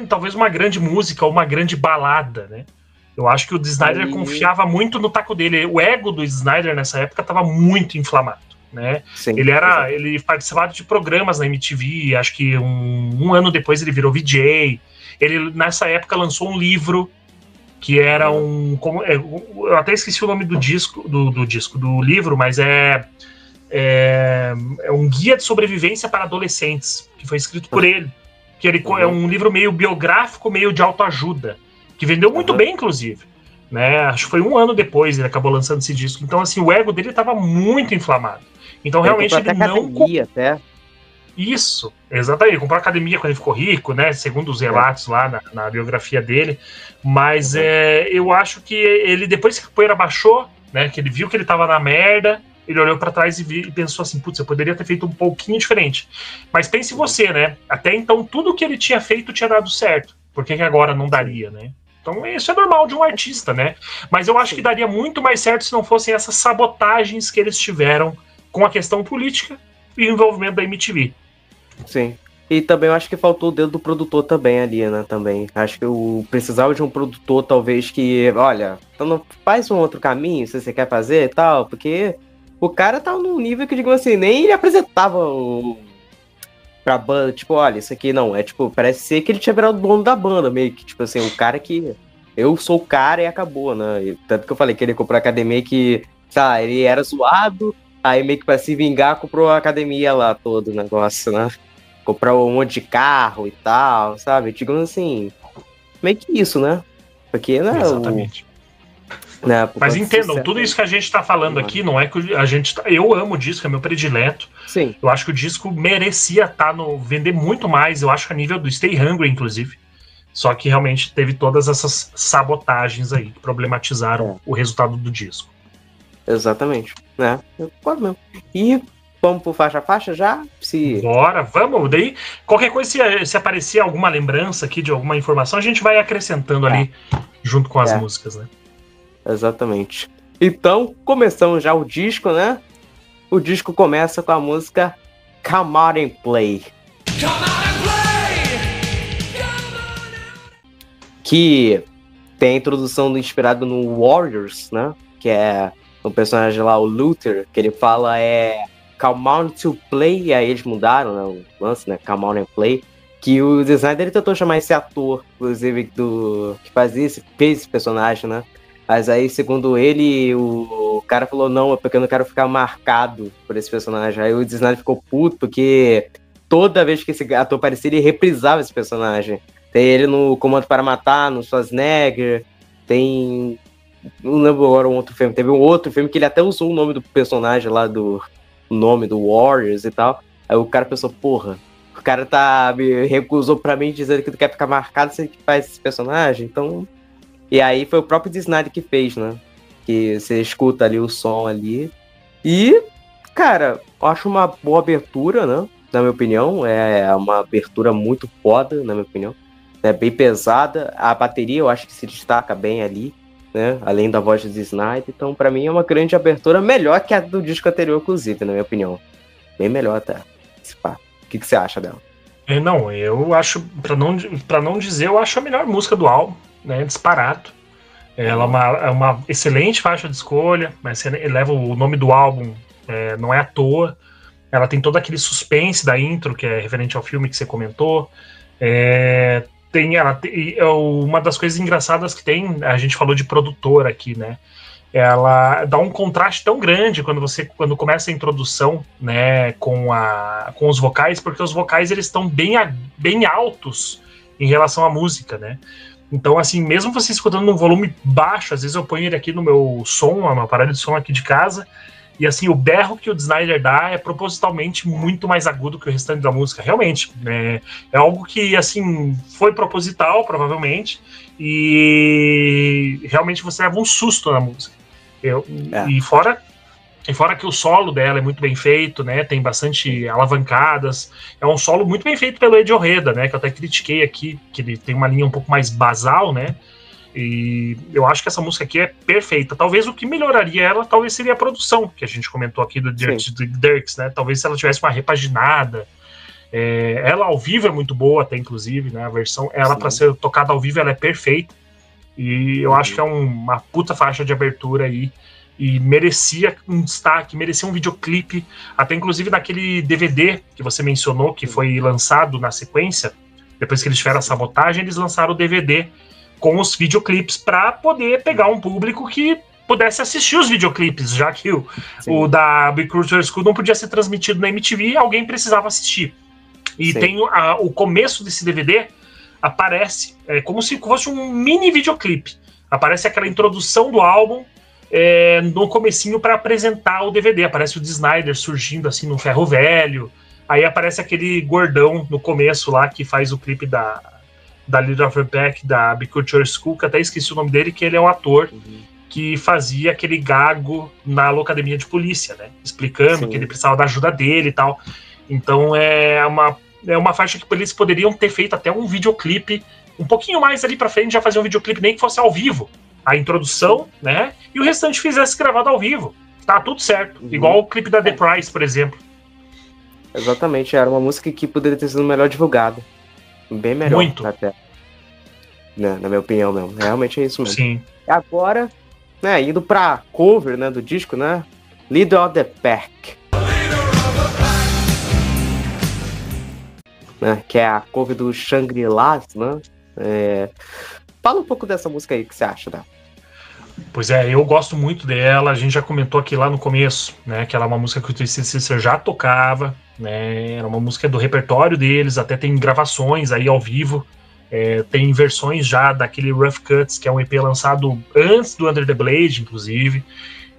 talvez uma grande música, uma grande balada, né? Eu acho que o Snyder confiava muito no taco dele. O ego do Snyder nessa época estava muito inflamado, né? Sim, ele participava de programas na MTV, acho que um ano depois ele virou VJ. Ele, nessa época, lançou um livro que era eu até esqueci o nome do livro, mas é um guia de sobrevivência para adolescentes, que foi escrito por ele. Que ele é um livro meio biográfico, meio de autoajuda, que vendeu muito bem, inclusive. Né? Acho que foi um ano depois ele acabou lançando esse disco. Então, assim, o ego dele estava muito inflamado. Então, realmente, ele não... até. Isso, exatamente. Ele comprou a academia quando ele ficou rico, né? Segundo os relatos lá na biografia dele. Mas eu acho que ele, depois que a poeira baixou, né? Que ele viu que ele tava na merda, ele olhou pra trás e pensou assim, putz, eu poderia ter feito um pouquinho diferente. Mas pense você, né? Até então, tudo que ele tinha feito tinha dado certo. Por que agora não daria, né? Então, isso é normal de um artista, né? Mas eu acho que daria muito mais certo se não fossem essas sabotagens que eles tiveram com a questão política e o envolvimento da MTV. Sim. E também eu acho que faltou o dedo do produtor também ali, né? Também. Acho que eu precisava de um produtor, talvez, que, olha, então faz um outro caminho, se você quer fazer e tal, porque o cara tá num nível que, digamos assim, nem ele apresentava pra banda, tipo, olha, isso aqui não, parece ser que ele tinha virado o dono da banda, meio que, tipo assim, o cara que, eu sou o cara e acabou, né? E tanto que eu falei que ele comprou a academia que, sabe, ele era zoado, aí meio que pra se vingar, comprou a academia lá, todo o negócio, né? Comprou um monte de carro e tal, sabe? Digamos assim, meio que isso, né? Porque, né? Exatamente. Mas entendam, tudo isso que a gente tá falando aqui não é que a gente eu amo o disco, é meu predileto. Sim. Eu acho que o disco merecia vender muito mais, eu acho que a nível do Stay Hungry, inclusive. Só que realmente teve todas essas sabotagens aí que problematizaram o resultado do disco. Exatamente, né? Eu concordo mesmo. E vamos por faixa a faixa já? Bora, vamos. Daí, qualquer coisa, se aparecer alguma lembrança aqui de alguma informação, a gente vai acrescentando ali junto com as músicas, né? Exatamente. Então, começamos já o disco, né? O disco começa com a música Come Out and Play. Come out and play! Que tem a introdução inspirada no Warriors, né? Que é o personagem lá, o Luther, que ele fala Come Out to Play, e aí eles mudaram, né? O lance, né? Come Out and Play. Que o Snyder ele tentou chamar esse ator, inclusive, que fez esse personagem, né? Mas aí, segundo ele, o cara falou, não, é porque eu não quero ficar marcado por esse personagem. Aí o Snyder ficou puto, porque toda vez que esse ator aparecia, ele reprisava esse personagem. Tem ele no Comando para Matar, no Schwarzenegger, tem... Não lembro agora um outro filme. Teve um outro filme que ele até usou o nome do personagem lá, o nome do Warriors e tal. Aí o cara pensou, porra, o cara me recusou pra mim dizendo que não quer ficar marcado se ele faz esse personagem, então... E aí foi o próprio Snyder que fez, né? Que você escuta ali o som ali. E, cara, eu acho uma boa abertura, né? Na minha opinião. É uma abertura muito foda, na minha opinião. É bem pesada. A bateria eu acho que se destaca bem ali, né? Além da voz do Snyder. Então, pra mim, é uma grande abertura. Melhor que a do disco anterior, inclusive, na minha opinião. Bem melhor até. O que você acha dela? Não, eu acho, pra não dizer, eu acho a melhor música do álbum. Né, disparado. Ela é uma excelente faixa de escolha, mas você leva o nome do álbum, não é à toa. Ela tem todo aquele suspense da intro, que é referente ao filme que você comentou. Uma das coisas engraçadas que tem, a gente falou de produtora aqui, né? Ela dá um contraste tão grande quando começa a introdução, né, com os vocais, porque os vocais eles estão bem altos em relação à música, né? Então, assim, mesmo você escutando num volume baixo, às vezes eu ponho ele aqui no meu som, uma aparelho de som aqui de casa, e assim, o berro que o Snyder dá é propositalmente muito mais agudo que o restante da música, realmente. É algo que, assim, foi proposital, provavelmente, e realmente você leva um susto na música. E fora E fora que o solo dela é muito bem feito, né? Tem bastante alavancadas. É um solo muito bem feito pelo Eddie Orreda, né? Que eu até critiquei aqui, que ele tem uma linha um pouco mais basal, né? E eu acho que essa música aqui é perfeita. Talvez o que melhoraria ela, talvez seria a produção, que a gente comentou aqui do Dirks, né? Talvez se ela tivesse uma repaginada. Ela ao vivo é muito boa, até inclusive, né? A versão, ela para ser tocada ao vivo, ela é perfeita. E eu acho que é uma puta faixa de abertura aí. E merecia um destaque, merecia um videoclipe, até inclusive naquele DVD que você mencionou, que foi lançado na sequência, depois que eles tiveram a sabotagem, eles lançaram o DVD com os videoclipes para poder pegar um público que pudesse assistir os videoclipes, já que o da Big Culture School não podia ser transmitido na MTV, alguém precisava assistir. E tem o começo desse DVD, aparece como se fosse um mini videoclipe. Aparece aquela introdução do álbum, no comecinho para apresentar o DVD. Aparece o Dee Snider surgindo assim no ferro velho. Aí aparece aquele gordão no começo lá que faz o clipe da Little of Pack, da Big Culture School, que até esqueci o nome dele, que ele é um ator que fazia aquele gago na Locademia de Polícia, né? Explicando que ele precisava da ajuda dele e tal. Então é uma faixa que eles poderiam ter feito até um videoclipe um pouquinho mais ali pra frente, já fazer um videoclipe nem que fosse ao vivo. A introdução, né? E o restante fizesse gravado ao vivo. Tá tudo certo. Igual o clipe da The Price, por exemplo. Exatamente, era uma música que poderia ter sido melhor divulgada. Bem melhor. Muito. Até. Na minha opinião mesmo. Realmente é isso mesmo. Sim. Agora, né, indo pra cover, né, do disco, né? Leader of the Pack. Né, que é a cover do Shangri-La, né? Fala um pouco dessa música aí, o que você acha, né? Pois eu gosto muito dela, a gente já comentou aqui lá no começo, né, que ela é uma música que o Twisted Sister já tocava, né, era uma música do repertório deles, até tem gravações aí ao vivo, tem versões já daquele Rough Cuts, que é um EP lançado antes do Under the Blade, inclusive.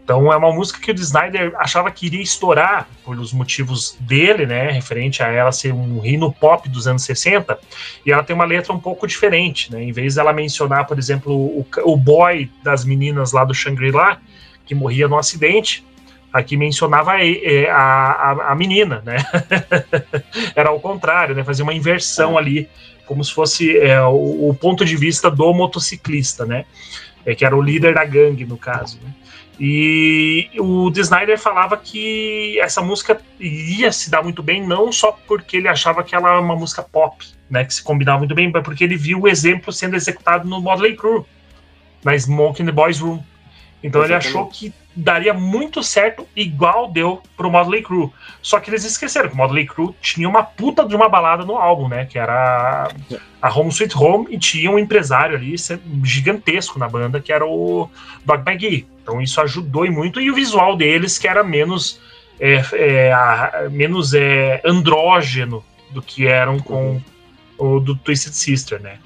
Então é uma música que o Dee Snider achava que iria estourar pelos motivos dele, né, referente a ela ser um hino pop dos anos 60, e ela tem uma letra um pouco diferente, né, em vez dela mencionar, por exemplo, o boy das meninas lá do Shangri-La, que morria no acidente, aqui mencionava a menina, né, era ao contrário, né, fazia uma inversão ali, como se fosse o ponto de vista do motociclista, né, que era o líder da gangue, no caso, né. E o Dee Snider falava que essa música ia se dar muito bem, não só porque ele achava que ela era uma música pop, né, que se combinava muito bem, mas porque ele viu o exemplo sendo executado no Motley Crue, na Smoke in the Boys Room. Então ele achou que daria muito certo, igual deu pro Motley Crue. Só que eles esqueceram que o Motley Crue tinha uma puta de uma balada no álbum, né? Que era a Home Sweet Home, e tinha um empresário ali gigantesco na banda, que era o Doug McGee. Então isso ajudou e muito. E o visual deles, que era menos andrógeno do que eram com o do Twisted Sister, né?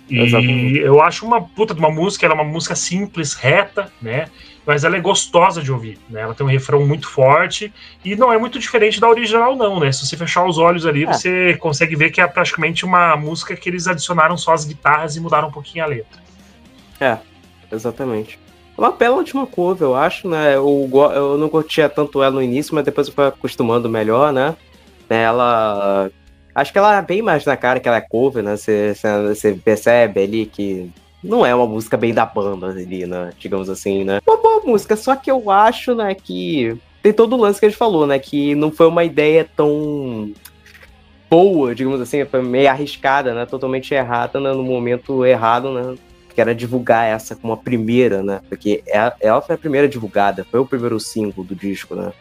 E exatamente. Eu acho uma puta de uma música, ela é uma música simples, reta, né? Mas ela é gostosa de ouvir, né? Ela tem um refrão muito forte e não é muito diferente da original, não, né? Se você fechar os olhos ali, você consegue ver que é praticamente uma música que eles adicionaram só as guitarras e mudaram um pouquinho a letra. Exatamente. Uma bela de uma cover, eu acho, né? Eu não curtia tanto ela no início, mas depois eu fui acostumando melhor, né? Ela... Acho que ela é bem mais na cara que ela é cover, né? Você percebe ali que não é uma música bem da banda ali, né? Digamos assim, né? Uma boa música, só que eu acho, né, que tem todo o lance que a gente falou, né? Que não foi uma ideia tão boa, digamos assim, foi meio arriscada, né? Totalmente errada, né? No momento errado, né? Que era divulgar essa como a primeira, né? Porque ela foi a primeira divulgada, foi o primeiro single do disco, né?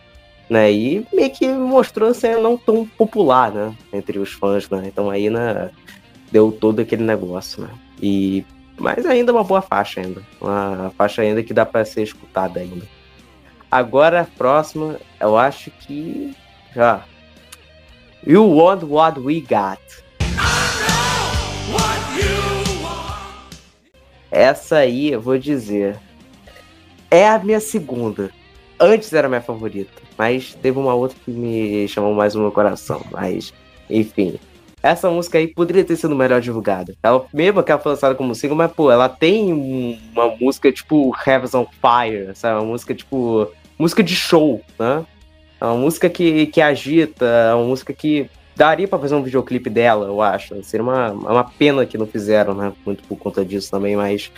E meio que mostrou ser não tão popular, né, entre os fãs, né, então aí, né, deu todo aquele negócio, né, mas ainda uma boa faixa ainda, uma faixa ainda que dá pra ser escutada ainda. Agora a próxima, eu acho que You Want What We Got. Essa aí, eu vou dizer, é a minha segunda. Antes era a minha favorita, mas teve uma outra que me chamou mais o meu coração. Mas, enfim. Essa música aí poderia ter sido melhor divulgada. Ela, mesmo que ela foi lançada como single, mas, pô, ela tem uma música tipo Heaven's on Fire, sabe? Uma música, tipo, música de show, né? É uma música que agita, é uma música que daria pra fazer um videoclipe dela, eu acho. Seria uma pena que não fizeram, né? Muito por conta disso também, mas...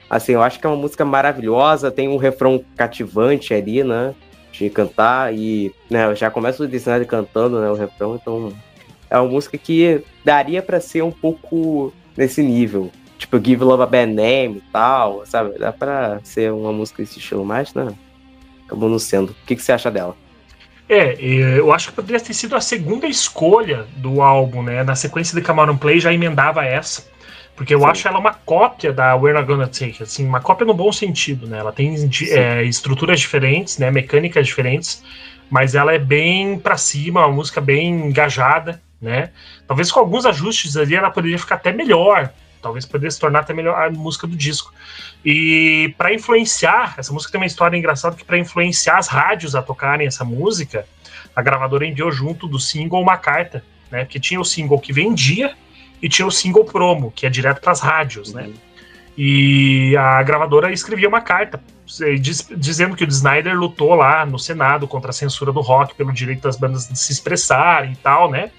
Assim, eu acho que é uma música maravilhosa, tem um refrão cativante ali, né? De cantar, e né, eu já começo o dicionário cantando, né, o refrão, então... É uma música que daria pra ser um pouco nesse nível. Tipo, Give Love a Bad Name e tal, sabe? Dá pra ser uma música desse estilo, mas, né? Acabou não sendo. O que você acha dela? Eu acho que poderia ter sido a segunda escolha do álbum, né? Na sequência de Come On and Play já emendava essa. Porque eu acho ela uma cópia da We're Not Gonna Take, assim, uma cópia no bom sentido, né? Ela tem estruturas diferentes, né? Mecânicas diferentes, mas ela é bem pra cima, uma música bem engajada, né? Talvez com alguns ajustes ali ela poderia ficar até melhor, talvez poderia se tornar até melhor a música do disco. E para influenciar, essa música tem uma história engraçada que para influenciar as rádios a tocarem essa música, a gravadora enviou junto do single uma carta, né? Porque tinha o single que vendia e tinha o single promo, que é direto para as rádios, né? E a gravadora escrevia uma carta dizendo que o Snyder lutou lá no Senado contra a censura do rock pelo direito das bandas de se expressarem e tal, né?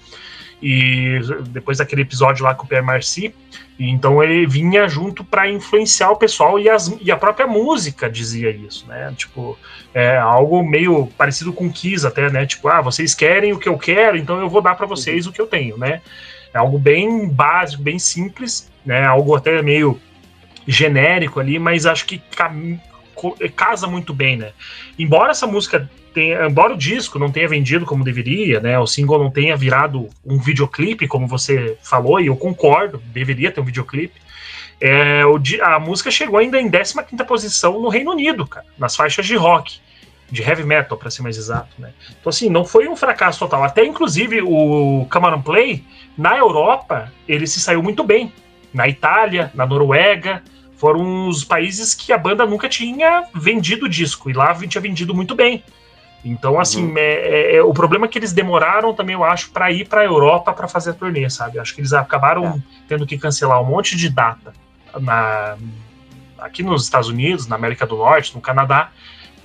E depois daquele episódio lá com o Pierre Marcy, então ele vinha junto para influenciar o pessoal e a própria música dizia isso, né? Tipo, é algo meio parecido com Kiss até, né? Tipo, vocês querem o que eu quero, então eu vou dar para vocês o que eu tenho, né? É algo bem básico, bem simples, né? Algo até meio genérico ali, mas acho que casa muito bem, né? Embora essa música embora o disco não tenha vendido como deveria, né? O single não tenha virado um videoclipe, como você falou, e eu concordo, deveria ter um videoclipe. A música chegou ainda em 15ª posição no Reino Unido, cara, nas faixas de rock, de heavy metal, para ser mais exato, né? Então, assim, não foi um fracasso total. Até, inclusive, o Come On and Play, na Europa, ele se saiu muito bem. Na Itália, na Noruega, foram os países que a banda nunca tinha vendido disco, e lá tinha vendido muito bem. Então, assim, o problema é que eles demoraram também, eu acho, para ir para a Europa para fazer a turnê, sabe? Acho que eles acabaram tendo que cancelar um monte de data aqui nos Estados Unidos, na América do Norte, no Canadá,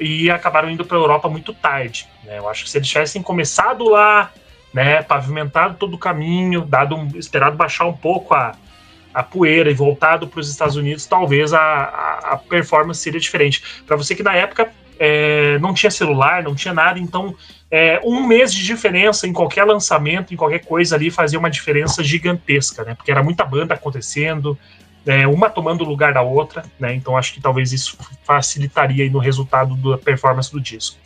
e acabaram indo para a Europa muito tarde, né? Eu acho que se eles tivessem começado lá, né, pavimentado todo o caminho, esperado baixar um pouco a poeira e voltado para os Estados Unidos, talvez a performance seria diferente. Para você que na época não tinha celular, não tinha nada, então um mês de diferença em qualquer lançamento, em qualquer coisa ali, fazia uma diferença gigantesca, né? Porque era muita banda acontecendo, uma tomando o lugar da outra, né? Então acho que talvez isso facilitaria aí no resultado da performance do disco.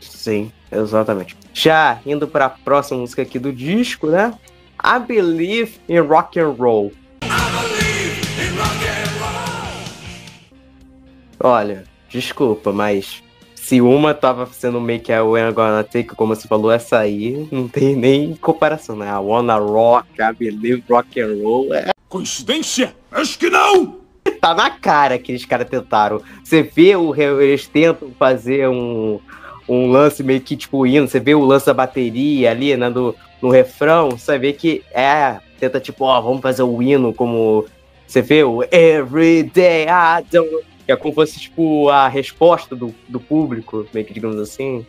Sim, exatamente. Já indo para a próxima música aqui do disco, né? I Believe in Rock and Roll. Olha, desculpa, mas se uma tava sendo meio que a We're Gonna Take, como você falou, essa aí não tem nem comparação, né? A Wanna Rock, I Believe Rock and Roll Coincidência? Acho que não! Tá na cara que os caras tentaram. Você vê eles tentam fazer um lance meio que tipo hino, você vê o lance da bateria ali, né, no refrão, você vê que tenta tipo, vamos fazer o hino como você vê o Every Day I Don't, que é como se fosse tipo a resposta do público, meio que digamos assim.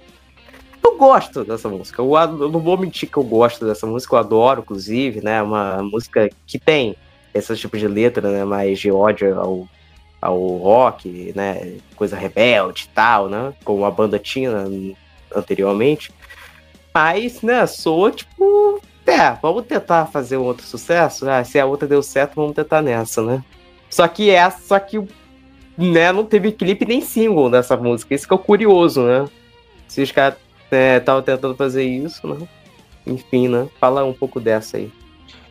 Eu gosto dessa música, eu não vou mentir que eu gosto dessa música, eu adoro, inclusive, né, uma música que tem esse tipo de letra, né, mais de ódio ao rock, né, coisa rebelde e tal, né, como a banda tinha anteriormente, mas, né, soa tipo, vamos tentar fazer um outro sucesso, se a outra deu certo, vamos tentar nessa, né, só que né, não teve clipe nem single dessa música, isso que é o curioso, né, se os caras estavam tentando fazer isso, né, enfim, né, fala um pouco dessa aí.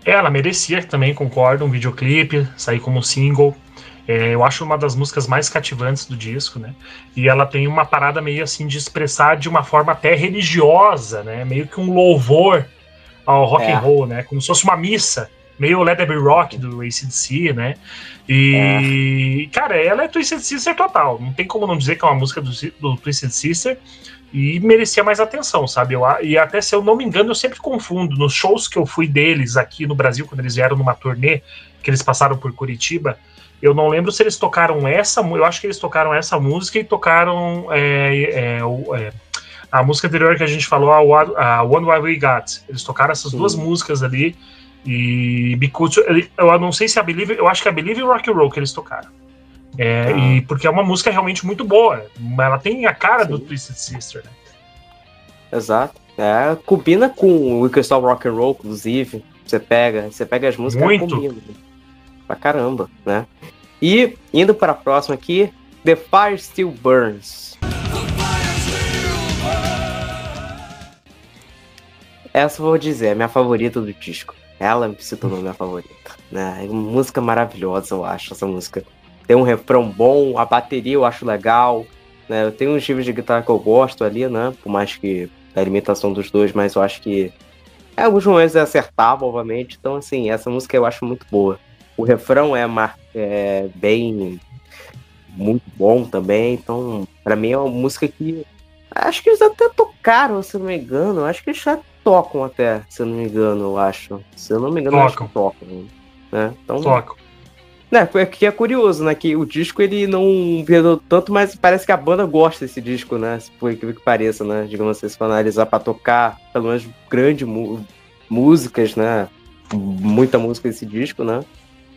Ela merecia também, concordo, um videoclipe, sair como single. Eu acho uma das músicas mais cativantes do disco, né? E ela tem uma parada meio assim de expressar de uma forma até religiosa, né? Meio que um louvor ao rock and roll, né? Como se fosse uma missa, meio Let There Be Rock do AC/DC, né? E, cara, ela é Twisted Sister total. Não tem como não dizer que é uma música do Twisted Sister. E merecia mais atenção, sabe? E até, se eu não me engano, eu sempre confundo. Nos shows que eu fui deles aqui no Brasil, quando eles vieram numa turnê, que eles passaram por Curitiba, Eu não lembro se eles tocaram essa, eu acho que eles tocaram essa música e tocaram a música anterior que a gente falou, a One What We Got. Eles tocaram essas duas músicas ali e eu não sei se eu acho que é Believe in Rock and Roll que eles tocaram. E porque é uma música realmente muito boa. Ela tem a cara do Twisted Sister, né? Exato. Combina com o Crystal Rock and Roll, inclusive. Você pega as músicas e combina. Pra caramba, né? E, indo para a próxima aqui, The Fire Still Burns. Essa eu vou dizer, é minha favorita do disco. Ela se tornou minha favorita, né? É uma música maravilhosa, eu acho, essa música. Tem um refrão bom, a bateria eu acho legal, né? Eu tenho uns tipos de guitarra que eu gosto ali, né? Por mais que a limitação dos dois, mas eu acho que em alguns momentos é acertável, obviamente. Então, assim, essa música eu acho muito boa. O refrão é bem... muito bom também. Então, pra mim é uma música que... acho que eles até tocaram, se eu não me engano. Acho que eles já tocam até, se eu não me engano, eu acho. Se eu não me engano, acho que tocam. Né? Então, tocam. Que é curioso, né? Que o disco ele não vendeu tanto, mas parece que a banda gosta desse disco, né? Por incrível que pareça, né? Digamos assim, se for analisar pra tocar, pelo menos, grandes músicas, né? Muita música desse disco, né?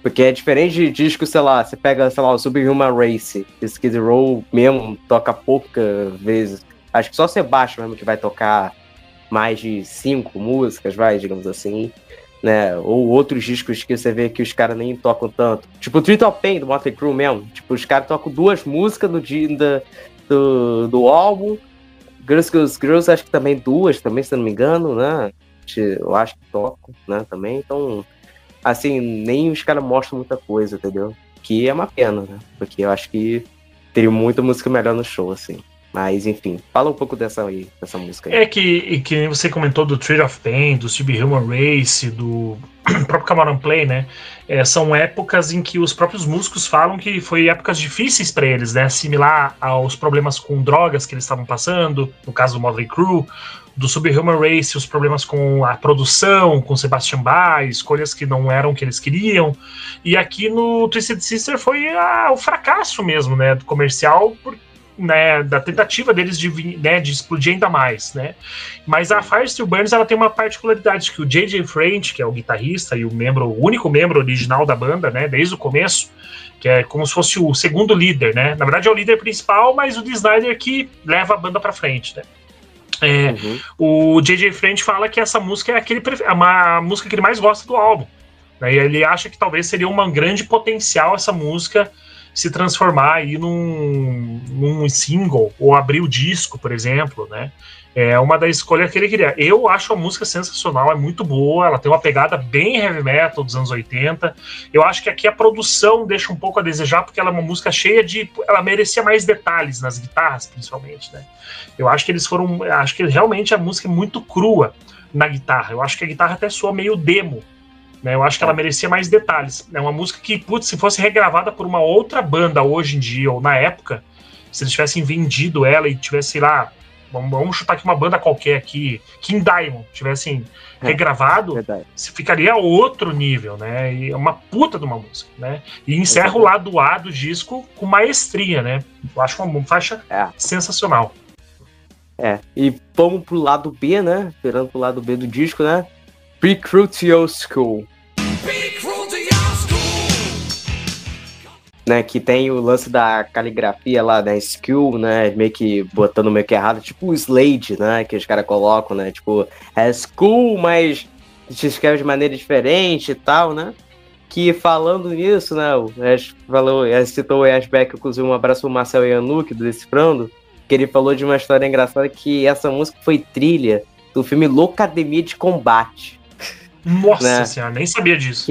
Porque é diferente de disco, sei lá, você pega, sei lá, o Subhuman Race, Skid Row mesmo toca poucas vezes. Acho que só Sebastian mesmo que vai tocar mais de 5 músicas, digamos assim, né? Ou outros discos que você vê que os caras nem tocam tanto. Tipo o Treat of Pain, do Motley Crue mesmo. Tipo, os caras tocam 2 músicas do álbum. Girls, Girls, Girls, acho que também 2, também, se eu não me engano, né? Eu acho que tocam, né, também. Então, assim, nem os caras mostram muita coisa, entendeu? Que é uma pena, né? Porque eu acho que teria muita música melhor no show, assim. Mas, enfim, fala um pouco dessa música aí. Que você comentou do Treat of Pain, do Subhuman Race, do próprio Cameron Play, né? São épocas em que os próprios músicos falam que foi épocas difíceis para eles, né? Similar aos problemas com drogas que eles estavam passando, no caso do Motley Crue, do Subhuman Race, os problemas com a produção, com Sebastian Bach, escolhas que não eram o que eles queriam. E aqui no Twisted Sister foi o fracasso mesmo, né? Do comercial, né, da tentativa deles de explodir ainda mais, né? Mas a Fire Still Burns, ela tem uma particularidade, que o J.J. French, que é o guitarrista e o único membro original da banda, né, desde o começo, que é como se fosse o segundo líder, né? Na verdade é o líder principal, mas o Dee Snider que leva a banda pra frente, né? O J.J. French fala que essa música é uma música que ele mais gosta do álbum, né? E ele acha que talvez seria um grande potencial essa música se transformar aí num single, ou abrir o disco, por exemplo, né? É uma das escolhas que ele queria. Eu acho a música sensacional, é muito boa, ela tem uma pegada bem heavy metal dos anos 80. Eu acho que aqui a produção deixa um pouco a desejar, porque ela é uma música cheia de... ela merecia mais detalhes nas guitarras, principalmente, né? Eu acho que acho que realmente a música é muito crua na guitarra. Eu acho que a guitarra até soa meio demo, né? Eu acho que ela merecia mais detalhes. É uma música que, se fosse regravada por uma outra banda hoje em dia, ou na época, se eles tivessem vendido ela e tivesse, sei lá, vamos chutar aqui uma banda qualquer aqui, King Diamond, tivessem regravado, ficaria outro nível, né? E é uma puta de uma música, né? E encerra o lado A do disco com maestria, né? Eu acho uma faixa sensacional. E vamos pro lado B, né? Virando pro lado B do disco, né? Pre-Crew to Your School. Né, que tem o lance da caligrafia lá, né, skill, né, meio que botando meio que errado, tipo o Slade, né, que os caras colocam, né, tipo, é school, mas se escreve de maneira diferente e tal, né, que falando nisso, né, o Ash citou o Ashback, inclusive um abraço pro Marcel Yanuk, do Decifrando, que ele falou de uma história engraçada, que essa música foi trilha do filme Loucademia de Combate. Nossa, né? Senhora, nem sabia disso.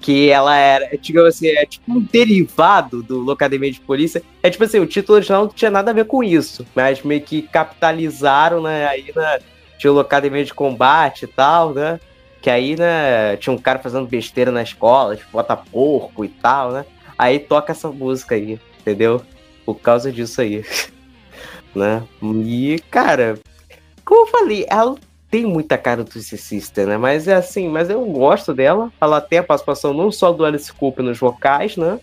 Que ela era, digamos assim, é tipo um derivado do Loucademia de Polícia. É tipo assim, o título original não tinha nada a ver com isso, mas meio que capitalizaram, né, aí, né, tinha o Loucademia de Combate e tal, né, que aí, né, tinha um cara fazendo besteira na escola, tipo, bota porco e tal, né, aí toca essa música aí, entendeu? Por causa disso aí, né, e, cara, como eu falei, ela tem muita cara do Twisted Sister, né? Mas é assim, mas eu gosto dela. Ela tem a participação não só do Alice Cooper nos vocais, né?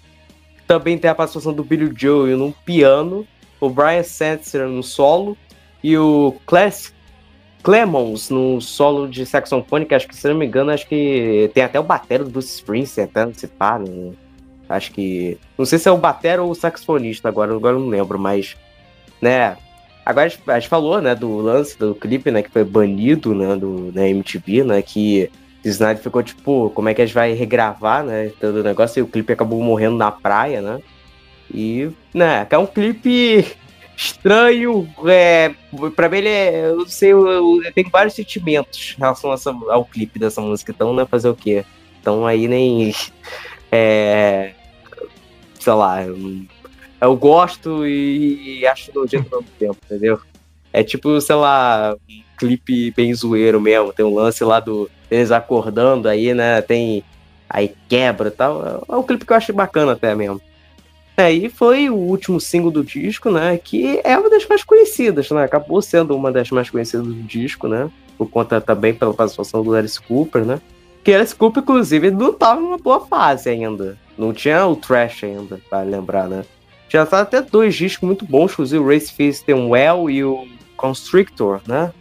Também tem a participação do Billy Joel no piano, o Brian Setzer no solo e o Clemons no solo de saxofone, que acho que, se não me engano, acho que tem até o batero do Bruce Springsteen, até se pá, né? Acho que... Não sei se é o batero ou o saxofonista agora eu não lembro, mas... né? Agora a gente falou, né, do lance do clipe, né, que foi banido, né, da MTV, né, que o Snyder ficou tipo, como é que a gente vai regravar, né, todo o negócio, e o clipe acabou morrendo na praia, né, e, né, é um clipe estranho, pra mim ele é, eu não sei, eu tenho vários sentimentos em relação ao clipe dessa música, então, né, fazer o quê? Então aí nem, sei lá, eu gosto e acho nojento ao mesmo tempo, entendeu? É tipo, sei lá, um clipe bem zoeiro mesmo. Tem um lance lá deles acordando aí, né? Aí quebra e tal. É um clipe que eu acho bacana até mesmo. E foi o último single do disco, né? Que é uma das mais conhecidas, né? Acabou sendo uma das mais conhecidas do disco, né? Por conta também pela participação do Alice Cooper, né? Que Alice Cooper, inclusive, não tava numa boa fase ainda. Não tinha o Trash ainda, pra lembrar, né? Já tá até 2 discos muito bons, inclusive o Race Fist tem o Well e o Constrictor, né?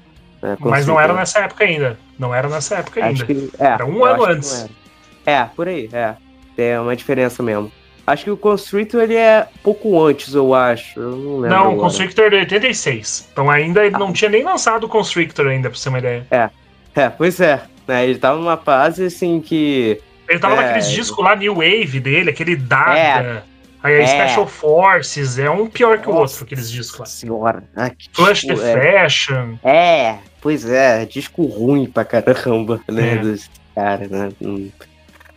Constrictor. Mas não era nessa época ainda. Acho que, era um ano antes. Por aí, Tem uma diferença mesmo. Acho que o Constrictor, ele é pouco antes, eu acho. Eu não lembro. Não, o Constrictor é de 86. Então ainda ele não tinha nem lançado o Constrictor ainda, pra você ter uma ideia. Pois é. Né? Ele tava numa fase, assim, que... Ele tava naqueles discos lá, New Wave dele, aquele Dada... Aí Special Forces é um pior que o outro, aqueles discos lá. Senhora. Flush the Fashion. Pois é, disco ruim pra caramba, né? Dos caras, né?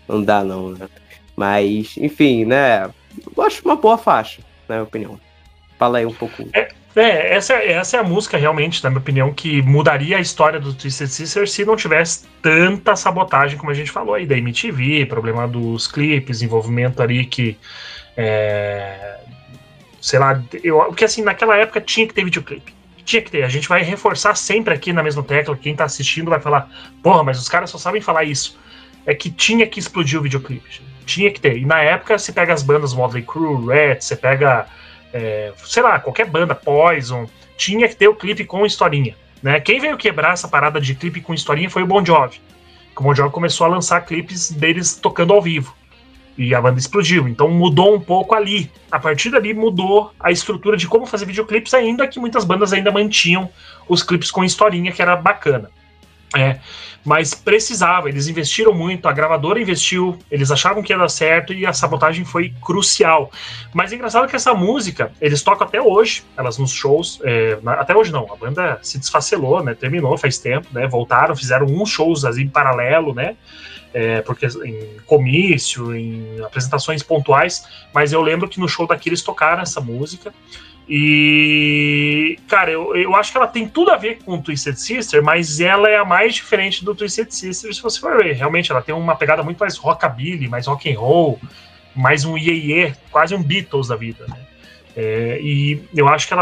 Não dá não, né? Mas, enfim, né? Eu acho uma boa faixa, na minha opinião. Fala aí um pouco. Essa é a música, realmente, na minha opinião, que mudaria a história do Twisted Sister se não tivesse tanta sabotagem, como a gente falou aí, da MTV, problema dos clipes, envolvimento ali que... sei lá, porque assim, naquela época tinha que ter videoclipe. Tinha que ter, a gente vai reforçar sempre aqui na mesma tecla, quem tá assistindo vai falar, porra, mas os caras só sabem falar isso. É que tinha que explodir o videoclipe. Tinha que ter. E na época você pega as bandas Motley Crue, Rat, você pega, sei lá, qualquer banda, Poison, tinha que ter o clipe com historinha, né? Quem veio quebrar essa parada de clipe com historinha foi o Bon Jovi. O Bon Jovi começou a lançar clipes deles tocando ao vivo. E a banda explodiu, então mudou um pouco ali. A partir dali mudou a estrutura de como fazer videoclipes, ainda que muitas bandas ainda mantinham os clipes com historinha, que era bacana. Mas precisava, eles investiram muito, a gravadora investiu, eles achavam que ia dar certo e a sabotagem foi crucial. Mas é engraçado que essa música, eles tocam até hoje, elas nos shows, até hoje não, a banda se desfacelou, né, terminou faz tempo, né, voltaram, fizeram uns shows assim, em paralelo, né, porque em comício, em apresentações pontuais, mas eu lembro que no show daqui eles tocaram essa música. E, cara, eu acho que ela tem tudo a ver com o Twisted Sister, mas ela é a mais diferente do Twisted Sister, se você for ver. Realmente, ela tem uma pegada muito mais rockabilly, mais rock and roll, mais um iê, quase um Beatles da vida, né? E eu acho que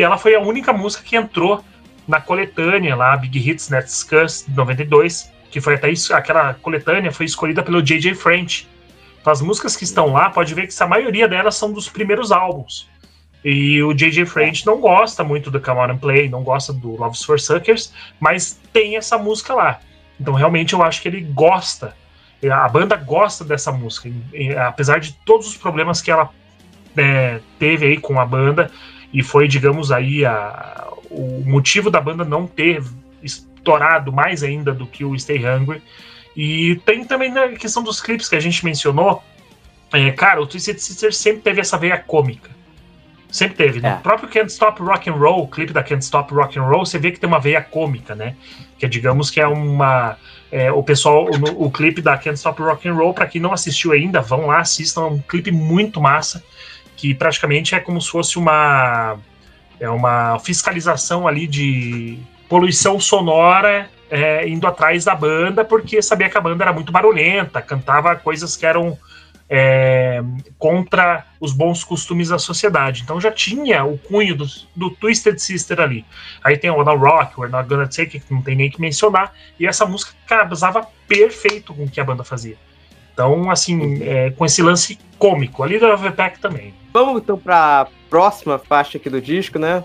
ela foi a única música que entrou na coletânea lá, Big Hits Next Cuss, de 92, que foi até isso, aquela coletânea foi escolhida pelo J.J. French. Então, as músicas que estão lá, pode ver que a maioria delas são dos primeiros álbuns. E o J.J. French não gosta muito do Come On and Play, não gosta do Love's for Suckers, mas tem essa música lá. Então, realmente, eu acho que ele gosta. A banda gosta dessa música. Apesar de todos os problemas que ela teve aí com a banda, e foi, digamos, aí o motivo da banda não ter estourado mais ainda do que o Stay Hungry. E tem também a questão dos clipes que a gente mencionou. Cara, o Twisted Sister sempre teve essa veia cômica. Sempre teve. No próprio Can't Stop Rock and Roll, o clipe da Can't Stop Rock and Roll, você vê que tem uma veia cômica, né? Que digamos que é uma... o pessoal, o clipe da Can't Stop Rock and Roll, pra quem não assistiu ainda, vão lá, assistam, é um clipe muito massa, que praticamente é como se fosse uma fiscalização ali de poluição sonora, indo atrás da banda, porque sabia que a banda era muito barulhenta, cantava coisas que eram contra os bons costumes da sociedade. Então já tinha o cunho do Twisted Sister ali. Aí tem o Wanna Rock, We're Not Gonna Take It, que não tem nem que mencionar, e essa música casava perfeito com o que a banda fazia. Então, assim, com esse lance cômico, a Leader of the Pack também. Vamos então pra próxima faixa aqui do disco, né?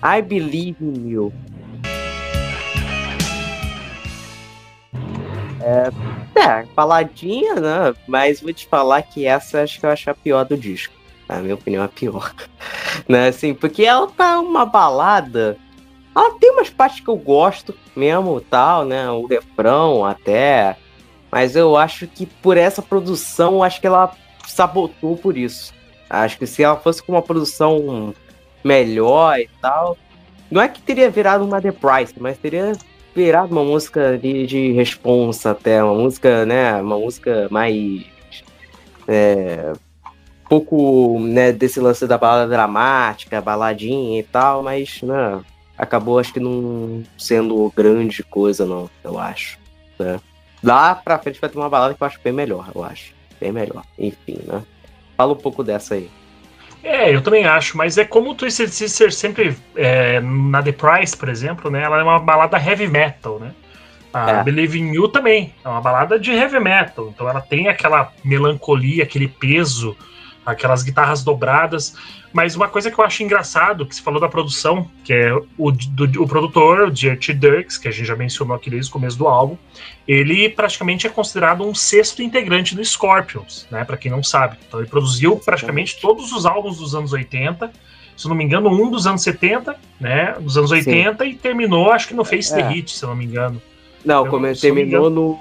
I Believe in You. Baladinha, né? Mas vou te falar que essa acho que eu acho a pior do disco. Na minha opinião, a pior. Né? Assim, porque ela tá uma balada. Ela tem umas partes que eu gosto mesmo, tal, né? O refrão até. Mas eu acho que por essa produção, acho que ela sabotou por isso. Acho que se ela fosse com uma produção melhor e tal, não é que teria virado uma The Price, mas teria virado uma música de responsa até, uma música, né, uma música mais pouco, né, desse lance da balada dramática, baladinha e tal, mas, né, acabou acho que não sendo grande coisa não, eu acho, né. Lá pra frente vai ter uma balada que eu acho bem melhor, bem melhor, enfim, né. Fala um pouco dessa aí. Eu também acho, mas é como o Twisted Sister sempre, na The Price, por exemplo, né, ela é uma balada heavy metal, né? A Believe in You também é uma balada de heavy metal, então ela tem aquela melancolia, aquele peso, aquelas guitarras dobradas, mas uma coisa que eu acho engraçado, que você falou da produção, que é o produtor, o Dirty Dirks, que a gente já mencionou aqui desde o começo do álbum, ele praticamente é considerado um sexto integrante do Scorpions, né, pra quem não sabe. Então ele produziu praticamente todos os álbuns dos anos 80, se não me engano, um dos anos 70, né, dos anos 80, e terminou, acho que no Face the Hit, se não me engano. Não, terminou no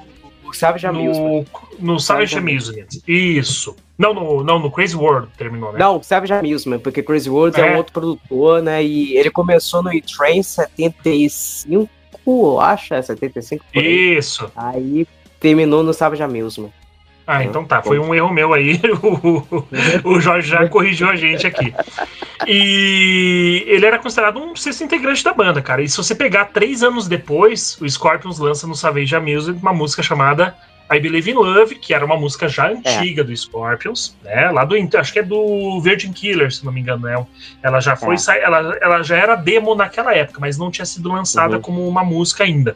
Savage Amusement. No Savage Amusement, isso. Não, no Crazy World terminou, né? Não, Savage Amusement, porque Crazy World é um outro produtor, né? E ele começou no E-Train em 75, eu acho, 75. Isso. Aí terminou no Savage Amusement. Então tá, foi um erro meu aí. O Jorge já corrigiu a gente aqui. E ele era considerado um sexto integrante da banda, cara. E se você pegar 3 anos depois, o Scorpions lança no Savage Amusement uma música chamada I Believe in Love, que era uma música já antiga do Scorpions, né? Lá acho que é do Virgin Killer, se não me engano, né? Ela já foi ela já era demo naquela época, mas não tinha sido lançada como uma música ainda.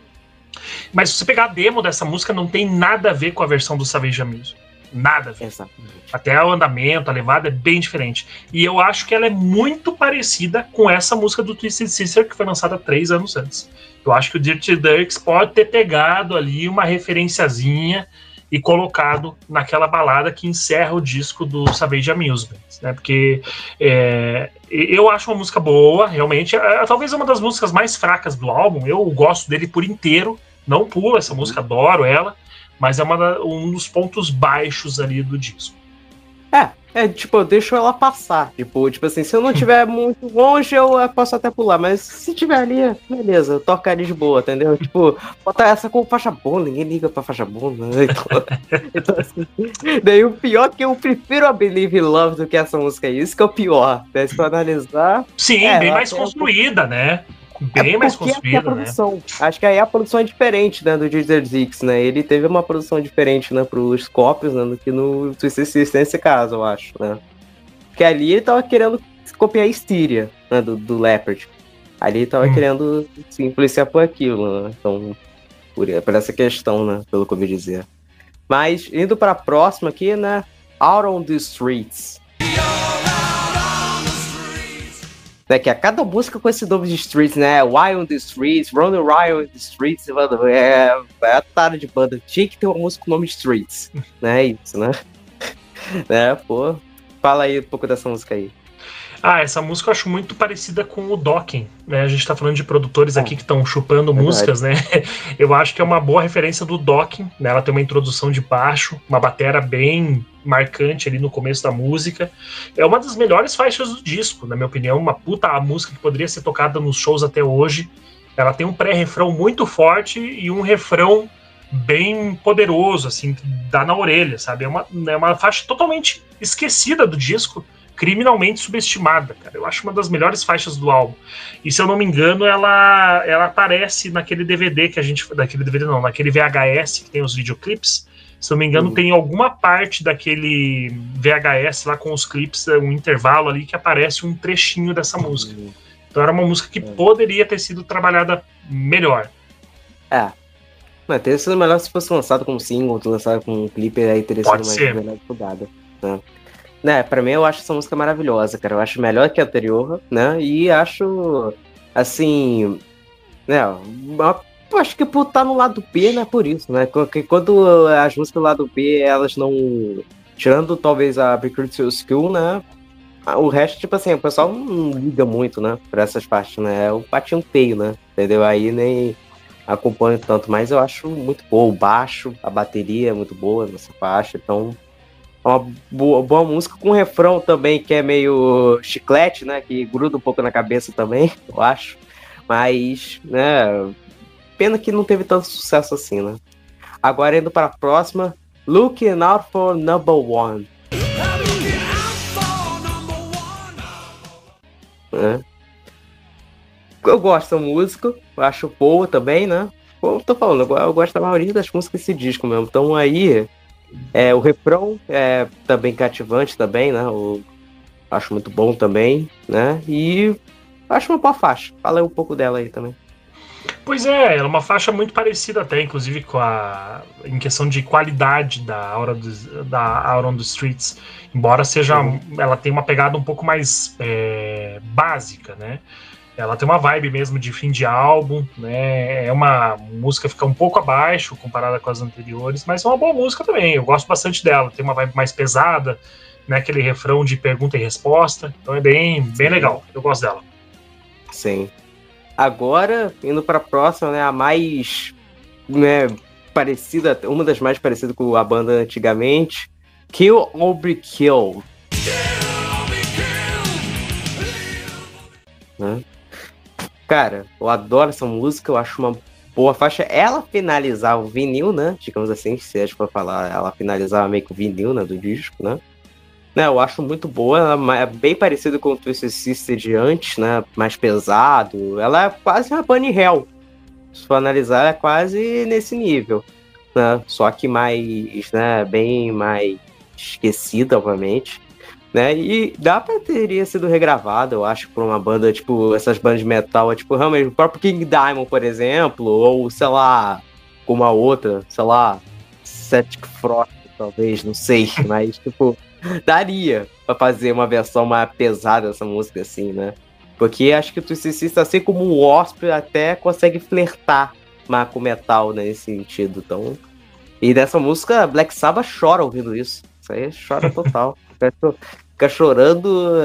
Mas se você pegar a demo dessa música, não tem nada a ver com a versão do Savage Amusement. Nada a ver. Exatamente. Até o andamento, a levada é bem diferente. E eu acho que ela é muito parecida com essa música do Twisted Sister, que foi lançada 3 anos antes. Eu acho que o Dirty Dirks pode ter pegado ali uma referenciazinha e colocado naquela balada que encerra o disco do Savage Amusement, né? Porque eu acho uma música boa, realmente. Talvez uma das músicas mais fracas do álbum. Eu gosto dele por inteiro, não pulo essa música, adoro ela, mas é um dos pontos baixos ali do disco. Tipo, eu deixo ela passar. Tipo assim, se eu não estiver muito longe, eu posso até pular. Mas se tiver ali, beleza, eu toco ali de boa, entendeu? Tipo, botar essa com faixa bônus, ninguém liga pra faixa bônus, né? Então, assim, daí o pior é que eu prefiro a Believe in Love do que essa música aí. Isso que é o pior, né? Se for analisar... Sim, bem mais construída, né? Bem mais construída, né? Acho que aí a produção é diferente, né, do Dirty Dirks, né? Ele teve uma produção diferente, né, pros Scorpions, né, do que no Twisted Sister nesse caso, eu acho, né? Porque ali ele tava querendo copiar a Styria, né, do Leopard. Ali ele tava querendo se influenciar por aquilo, né? Então, por essa questão, né, pelo que eu ouvi dizer. Mas, indo pra próxima aqui, né, Out on the Streets. Né, que a cada música com esse nome de Streets, né? Wild on the Streets, Running Wild on the Streets, mano, a tara de banda. Tinha que ter uma música com o nome de Streets, né? Isso, né? Pô. Fala aí um pouco dessa música aí. Essa música eu acho muito parecida com o Dokken, né? A gente tá falando de produtores aqui que estão chupando músicas, né? Eu acho que é uma boa referência do Dokken, né? Ela tem uma introdução de baixo, uma batera bem marcante ali no começo da música. É uma das melhores faixas do disco, na minha opinião, uma puta música que poderia ser tocada nos shows até hoje. Ela tem um pré-refrão muito forte e um refrão bem poderoso, assim, que dá na orelha, sabe? É uma faixa totalmente esquecida do disco, criminalmente subestimada, cara. Eu acho uma das melhores faixas do álbum. E se eu não me engano, ela aparece naquele DVD que a gente... Naquele DVD não, naquele VHS que tem os videoclipes. Se eu não me engano, tem alguma parte daquele VHS lá com os clipes, um intervalo ali que aparece um trechinho dessa música. Então era uma música que poderia ter sido trabalhada melhor. Mas teria sido melhor se fosse lançado como single, lançado com um clipe, aí teria sido mais melhor estudada, né? Pra mim, eu acho essa música maravilhosa, cara. Eu acho melhor que a anterior, né? E acho, assim, né? Eu acho que por estar no lado B, né? Por isso, né? Porque quando as músicas do lado B, elas não... Tirando, talvez, a Precursory Skill, né? O resto, tipo assim, o pessoal não liga muito, né? Pra essas partes, né? É um patinho feio, né? Entendeu? Aí nem acompanho tanto, mas eu acho muito bom. O baixo, a bateria é muito boa nessa faixa, então é uma boa música com um refrão também que é meio chiclete, né, que gruda um pouco na cabeça também, eu acho, mas, né, pena que não teve tanto sucesso assim, né. Agora indo para a próxima, Looking Out for Number One. Eu gosto da música, eu acho boa também, né? Como eu tô falando, eu gosto da maioria das músicas desse disco mesmo. Então aí, o refrão é também cativante também, né? Eu acho muito bom também, né? E acho uma boa faixa. Fala um pouco dela aí também. Pois é, ela é uma faixa muito parecida até, inclusive, em questão de qualidade da Out on the Streets. Embora seja, ela tenha uma pegada um pouco mais básica, né? Ela tem uma vibe mesmo de fim de álbum, né? É uma música que fica um pouco abaixo comparada com as anteriores, mas é uma boa música também. Eu gosto bastante dela. Tem uma vibe mais pesada, né? Aquele refrão de pergunta e resposta. Então é bem legal. Eu gosto dela. Sim. Agora, indo para a próxima, né? A mais, né, parecida, uma das mais parecidas com a banda antigamente, Kill or Be Killed. Né? Cara, eu adoro essa música, eu acho uma boa faixa. Ela finalizar o vinil, né? Digamos assim, se a gente for falar, ela finalizava meio que o vinil, né, do disco, né? Eu acho muito boa, ela é bem parecida com o Twisted Sister de antes, né? Mais pesado. Ela é quase uma Bunny Hell. Se for analisar, ela é quase nesse nível, né? Só que mais, né? Bem mais esquecida, obviamente. Né? E teria sido regravado, eu acho, por uma banda, tipo, essas bandas de metal, tipo, realmente, o próprio King Diamond, por exemplo, ou, sei lá, uma outra, sei lá, Celtic Frost, talvez, não sei, mas, tipo, daria pra fazer uma versão mais pesada dessa música, assim, né? Porque acho que o Twisted Sister, assim como o Wasp, até consegue flertar mais com metal, né, nesse sentido, então... E dessa música, Black Sabbath chora ouvindo isso. Isso aí chora total. Fica chorando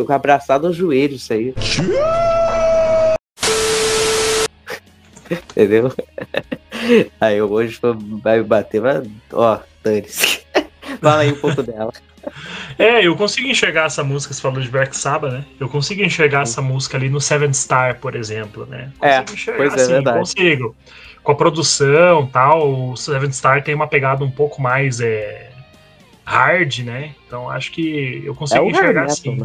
com abraçado aos joelhos, isso aí. Entendeu? Aí hoje vai me bater, mas... Ó, dane-se. Fala aí um pouco dela. Eu consigo enxergar essa música, você falou de Black Sabbath, né? Eu consigo enxergar essa música ali no Seven Star, por exemplo, né? Consigo enxergar, pois é, verdade. Consigo. Com a produção e tal, o Seven Star tem uma pegada um pouco mais hard, né? Então acho que eu consigo enxergar assim.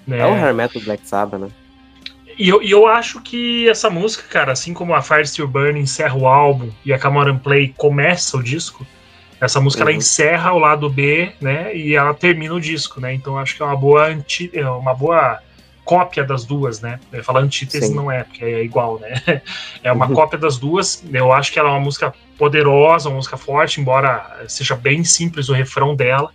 Né? É o hair metal do Black Sabbath, né? E eu acho que essa música, cara, assim como a Fire Still Burning encerra o álbum e a Come On and Play começa o disco, essa música ela encerra o lado B, né? E ela termina o disco, né? Então acho que é uma boa cópia das duas, né? Eu ia falar antítese, não é, porque é igual, né? É uma cópia das duas. Eu acho que ela é uma música poderosa, uma música forte, embora seja bem simples o refrão dela.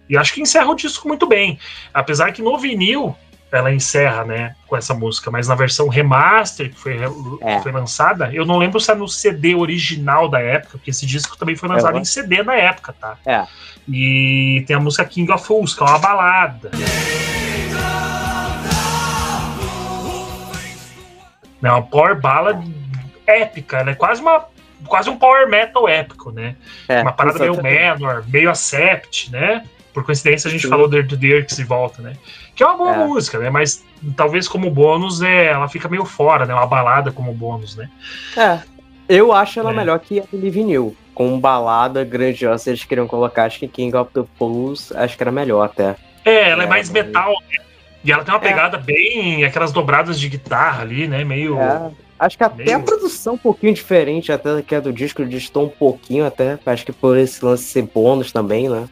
E acho que encerra o disco muito bem. Apesar que no vinil ela encerra, né, com essa música, mas na versão remaster que foi lançada, eu não lembro se é no CD original da época, porque esse disco também foi lançado em CD na época, tá? E tem a música King of Fools, que é uma balada. É uma power ballad épica, né? Quase um power metal épico, né? Uma parada meio Manowar, meio Accept, né? Por coincidência a gente falou do The Dirks de volta, né? Que é uma boa música, né? Mas talvez como bônus ela fica meio fora, né? Uma balada como bônus, né? Eu acho ela melhor que a Believe in You. Com balada grandiosa, eles queriam colocar, acho que King of the Fools, acho que era melhor até. Ela é mais metal, né? E ela tem uma pegada bem... aquelas dobradas de guitarra ali, né? Meio Acho que até a produção um pouquinho diferente, até que a do disco distou um pouquinho até. Acho que por esse lance ser bônus também, né?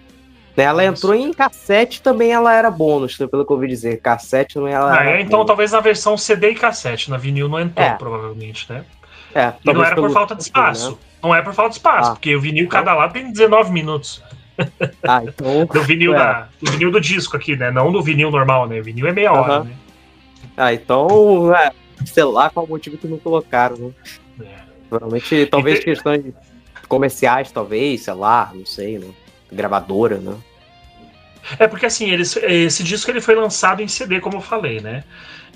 Ela entrou em cassete, também ela era bônus, pelo que eu ouvi dizer. Cassete também ela era então bônus. Talvez na versão CD e cassete, na vinil não entrou, provavelmente, né? E não era por falta de espaço. Né? Não é por falta de espaço, porque o vinil cada lado tem 19 minutos. Então... do vinil do vinil do disco aqui, né? Não do vinil normal, né? O vinil é meia hora, né? Então, sei lá qual o motivo que não colocaram, né? Provavelmente, talvez questões comerciais, talvez, sei lá, não sei, né? Gravadora, né? Porque assim, esse disco ele foi lançado em CD, como eu falei, né?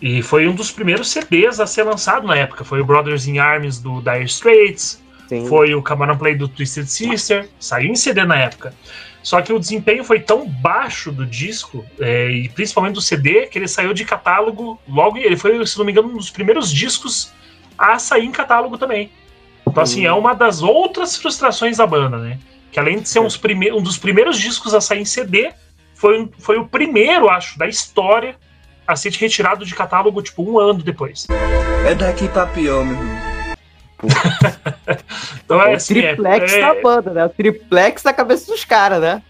E foi um dos primeiros CDs a ser lançado na época. Foi o Brothers in Arms do Dire Straits, foi o Cameron Play do Twisted Sister, saiu em CD na época. Só que o desempenho foi tão baixo do disco, e principalmente do CD, que ele saiu de catálogo logo. Ele foi, se não me engano, um dos primeiros discos a sair em catálogo também. Então, assim, é uma das outras frustrações da banda, né? Que além de ser um dos primeiros discos a sair em CD, foi o primeiro, acho, da história a ser retirado de catálogo, tipo, 1 ano depois. É daqui pra pior, meu irmão. Então o triplex da banda, né? O triplex na cabeça dos caras, né?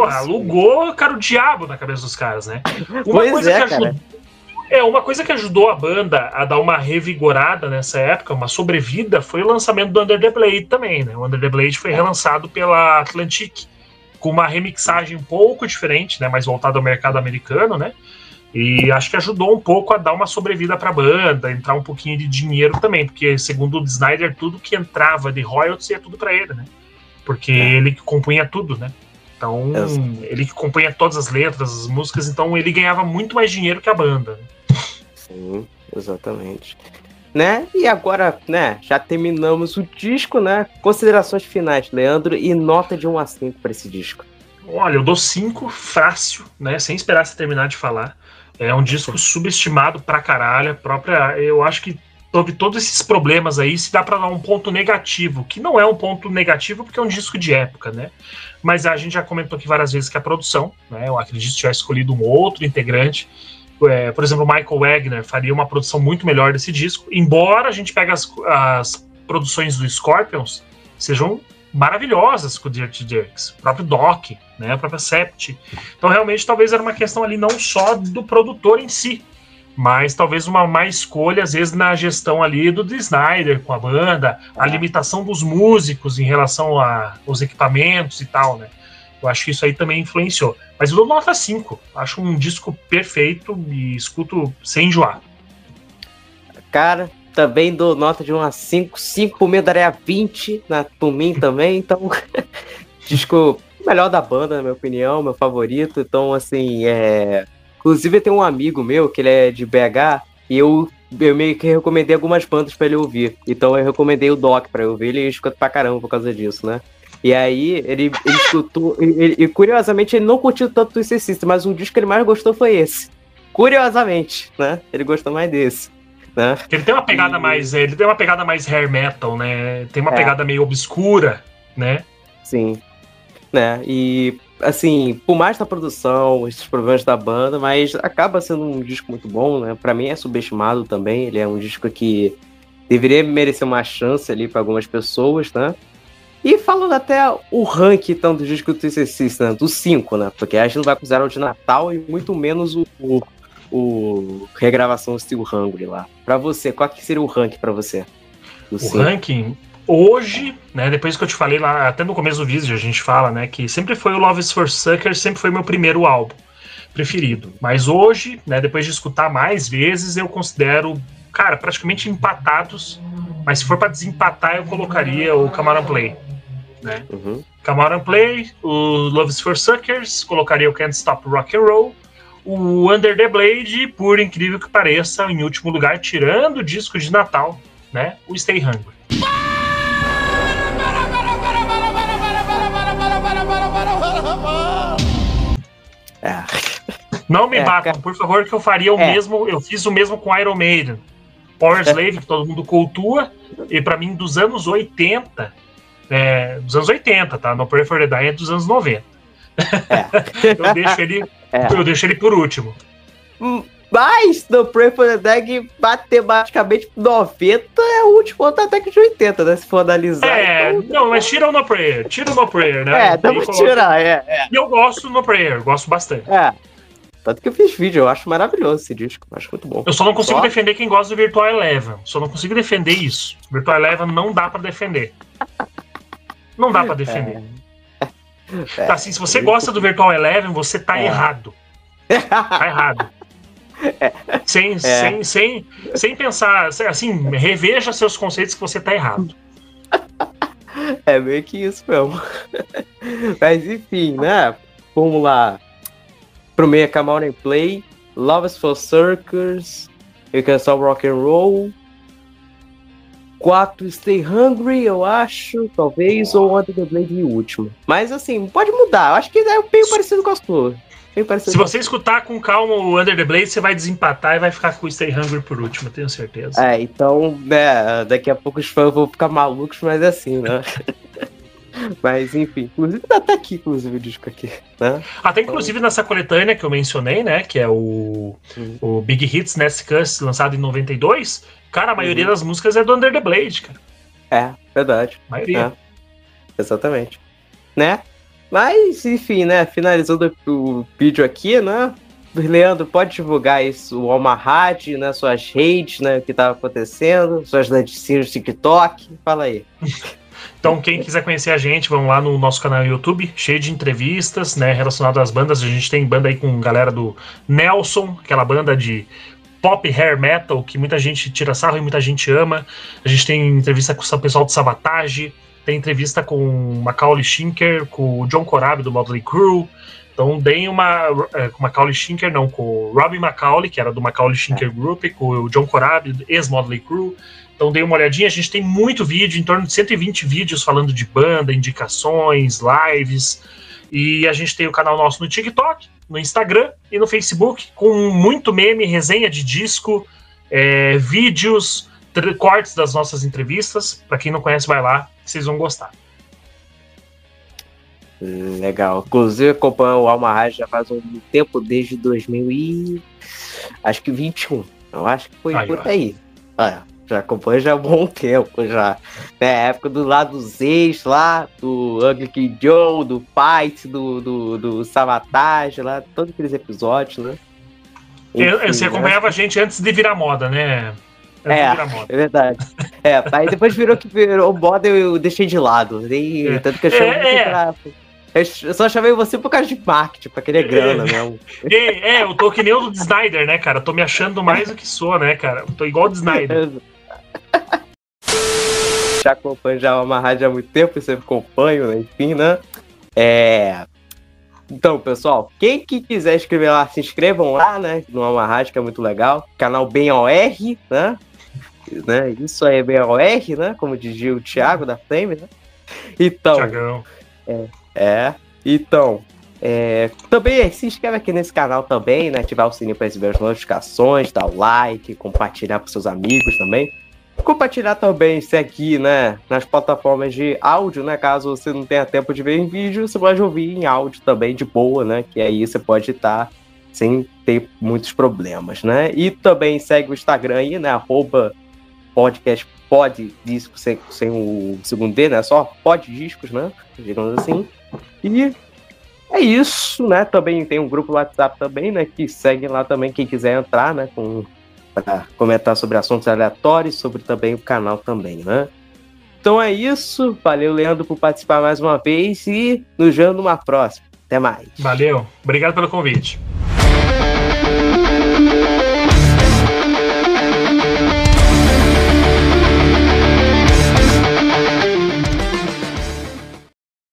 Alugou, cara, o diabo na cabeça dos caras, né? Uma coisa que ajudou a banda a dar uma revigorada nessa época, uma sobrevida, foi o lançamento do Under the Blade também, né? O Under the Blade foi relançado pela Atlantic, com uma remixagem um pouco diferente, né? Mais voltada ao mercado americano, né? E acho que ajudou um pouco a dar uma sobrevida pra banda, entrar um pouquinho de dinheiro também, porque segundo o Snyder, tudo que entrava de royalties ia tudo pra ele, né? Porque ele que compunha tudo, né? Então, ele que compunha todas as letras, as músicas, então ele ganhava muito mais dinheiro que a banda. Sim, exatamente. Né? E agora, né, já terminamos o disco, né? Considerações finais, Leandro, e nota de 1 a 5 pra esse disco. Olha, eu dou 5 fácil, né? Sem esperar você terminar de falar. É um disco subestimado pra caralho. Eu acho que houve todos esses problemas aí, se dá pra dar um ponto negativo, que não é um ponto negativo porque é um disco de época, né? Mas a gente já comentou aqui várias vezes que a produção, né? Eu acredito que tivesse escolhido um outro integrante. Por exemplo, o Michael Wagner faria uma produção muito melhor desse disco, embora a gente pegue as produções do Scorpions, sejam maravilhosas com o Dirty Jerks, o próprio Doc, né, a própria Sept. Então realmente talvez era uma questão ali não só do produtor em si, mas talvez uma má escolha às vezes na gestão ali do Snyder com a banda, a limitação dos músicos em relação aos equipamentos e tal, né. Eu acho que isso aí também influenciou. Mas eu dou nota 5. Acho um disco perfeito e escuto sem enjoar. Cara, também dou nota de 1 a 5. 5 por mim daria 20 por mim também. Então, disco melhor da banda, na minha opinião, meu favorito. Então, assim, inclusive eu tenho um amigo meu, que ele é de BH, e eu meio que recomendei algumas bandas pra ele ouvir. Então eu recomendei o Doc pra eu ouvir, ele escuta pra caramba por causa disso, né? E aí, ele escutou. E curiosamente, ele não curtiu tanto o Twisted Sister, mas um disco que ele mais gostou foi esse. Curiosamente, né? Ele gostou mais desse. Né? Ele tem uma pegada mais. Ele tem uma pegada mais hair metal, né? Tem uma pegada meio obscura, né? Sim. Né? E assim, por mais da produção, esses problemas da banda, mas acaba sendo um disco muito bom, né? Pra mim é subestimado também. Ele é um disco que deveria merecer uma chance ali pra algumas pessoas, né? E falando até o ranking então, do disco do Twisted Sister, né? Do 5, né? Porque a gente não vai considerar o de Natal e muito menos o regravação Still Hungry lá. Pra você, qual que seria o ranking pra você? O 5? Ranking, hoje, né? Depois que eu te falei lá, até no começo do vídeo a gente fala, né? Que sempre foi o Love is for Suckers, sempre foi meu primeiro álbum preferido. Mas hoje, né? Depois de escutar mais vezes, eu considero, cara, praticamente empatados. Mas se for pra desempatar, eu colocaria o Cameron Play. Né? Cameron Play, o Love is for Suckers, colocaria o Can't Stop Rock and Roll, o Under the Blade, por incrível que pareça, em último lugar, tirando o disco de Natal, né? O Stay Hungry. Não me batam, por favor, que eu faria o mesmo. Eu fiz o mesmo com Iron Maiden. Power Slave, que todo mundo cultua, e pra mim dos anos 80. Dos anos 80, tá? No Pray for the Dying é dos anos 90. Eu deixo ele por último. Mas no Pray for the Dead, matematicamente 90 é o último contra até de 80, né? Se for analisar. Então... Não, mas tira o No Prayer. Tira o No Prayer, né? Dá pra tirar, E eu gosto do No Prayer, gosto bastante. Tanto que eu fiz vídeo, eu acho maravilhoso esse disco, acho muito bom. Eu só não consigo defender quem gosta do Virtual Eleven. Só não consigo defender isso. Virtual Eleven não dá pra defender. Não dá pra defender. Assim, se você gosta do Virtual Eleven, você tá errado. Tá errado. Sem pensar, assim, reveja seus conceitos que você tá errado. É meio que isso mesmo. Mas enfim, né? Vamos lá. Pro meio, Come On and Play, Love is for Circus, You Can Stop Rock and Roll. 4, Stay Hungry, eu acho, talvez, ou Under the Blade em último. Mas assim, pode mudar. Eu acho que é bem parecido com a sua. Se você escutar com calma o Under the Blade, você vai desempatar e vai ficar com o Stay Hungry por último, eu tenho certeza. Então, né, daqui a pouco os fãs vão ficar malucos, mas é assim, né? Mas enfim, inclusive tá até aqui, inclusive, o disco aqui, né? Até inclusive nessa coletânea que eu mencionei, né, que é o Big Hits Nest Cuss, lançado em 92, cara, a maioria das músicas é do Under the Blade, cara. Verdade. A maioria. Exatamente. Né? Mas, enfim, né, finalizando o vídeo aqui, né, Leandro, pode divulgar isso, o Almahad, né, suas redes, né, o que tava acontecendo, suas dancinhas do TikTok, fala aí. Então, quem quiser conhecer a gente, vamos lá no nosso canal no YouTube, cheio de entrevistas, né, relacionadas às bandas. A gente tem banda aí com galera do Nelson, aquela banda de pop hair metal, que muita gente tira sarro e muita gente ama. A gente tem entrevista com o pessoal do Sabotage, tem entrevista com o Macaulay Schinker, com o John Corabi do Motley Crue. Então, deem uma... com o Macaulay Schinker, não, com o Robbie Macaulay, que era do Macaulay Schinker Group, com o John Corabi, ex-Motley Crue. Então dei uma olhadinha, a gente tem muito vídeo, em torno de 120 vídeos falando de banda, indicações, lives, e a gente tem o canal nosso no TikTok, no Instagram e no Facebook, com muito meme, resenha de disco, vídeos, cortes das nossas entrevistas. Para quem não conhece, vai lá, vocês vão gostar. Legal, inclusive acompanho o Almahad já faz um tempo, desde 2021, eu acho que foi por aí. Já acompanho já há um bom tempo, já. É, época do lado dos ex lá, do Ugly Kid Joe, do Fight, do Sabotage lá, todos aqueles episódios, né? Enfim, você acompanhava a gente antes de virar moda, né? É verdade. Aí depois virou moda e eu deixei de lado. Tanto que eu chamei eu só chamei você por causa de marketing, pra querer grana mesmo. Eu tô que nem o do Snyder, né, cara? Eu tô me achando mais do que sou, né, cara? Eu tô igual o Snyder. Já acompanho já uma rádio há muito tempo, eu sempre acompanho, né? Enfim, né? Então, pessoal, quem que quiser escrever lá, se inscrevam lá, né? No Alma Rádio, que é muito legal. Canal BenOR, né? Isso aí é BenOR, né? Como dizia o Thiago da Flame, né? Então. Thiagão. Então, também se inscreve aqui nesse canal também, né? Ativar o sininho para receber as notificações, dar o like, compartilhar com seus amigos também. Compartilhar também, seguir, né, nas plataformas de áudio, né? Caso você não tenha tempo de ver em vídeo, você pode ouvir em áudio também de boa, né? Que aí você pode estar sem ter muitos problemas, né? E também segue o Instagram aí, né? @podcast poddisco sem o segundo D, né? Só poddiscos, né? Digamos assim. E é isso, né? Também tem um grupo WhatsApp também, né? Que segue lá também quem quiser entrar, né? Para comentar sobre assuntos aleatórios, sobre também o canal também, né? Então é isso. Valeu, Leandro, por participar mais uma vez e nos vemos numa próxima. Até mais. Valeu. Obrigado pelo convite.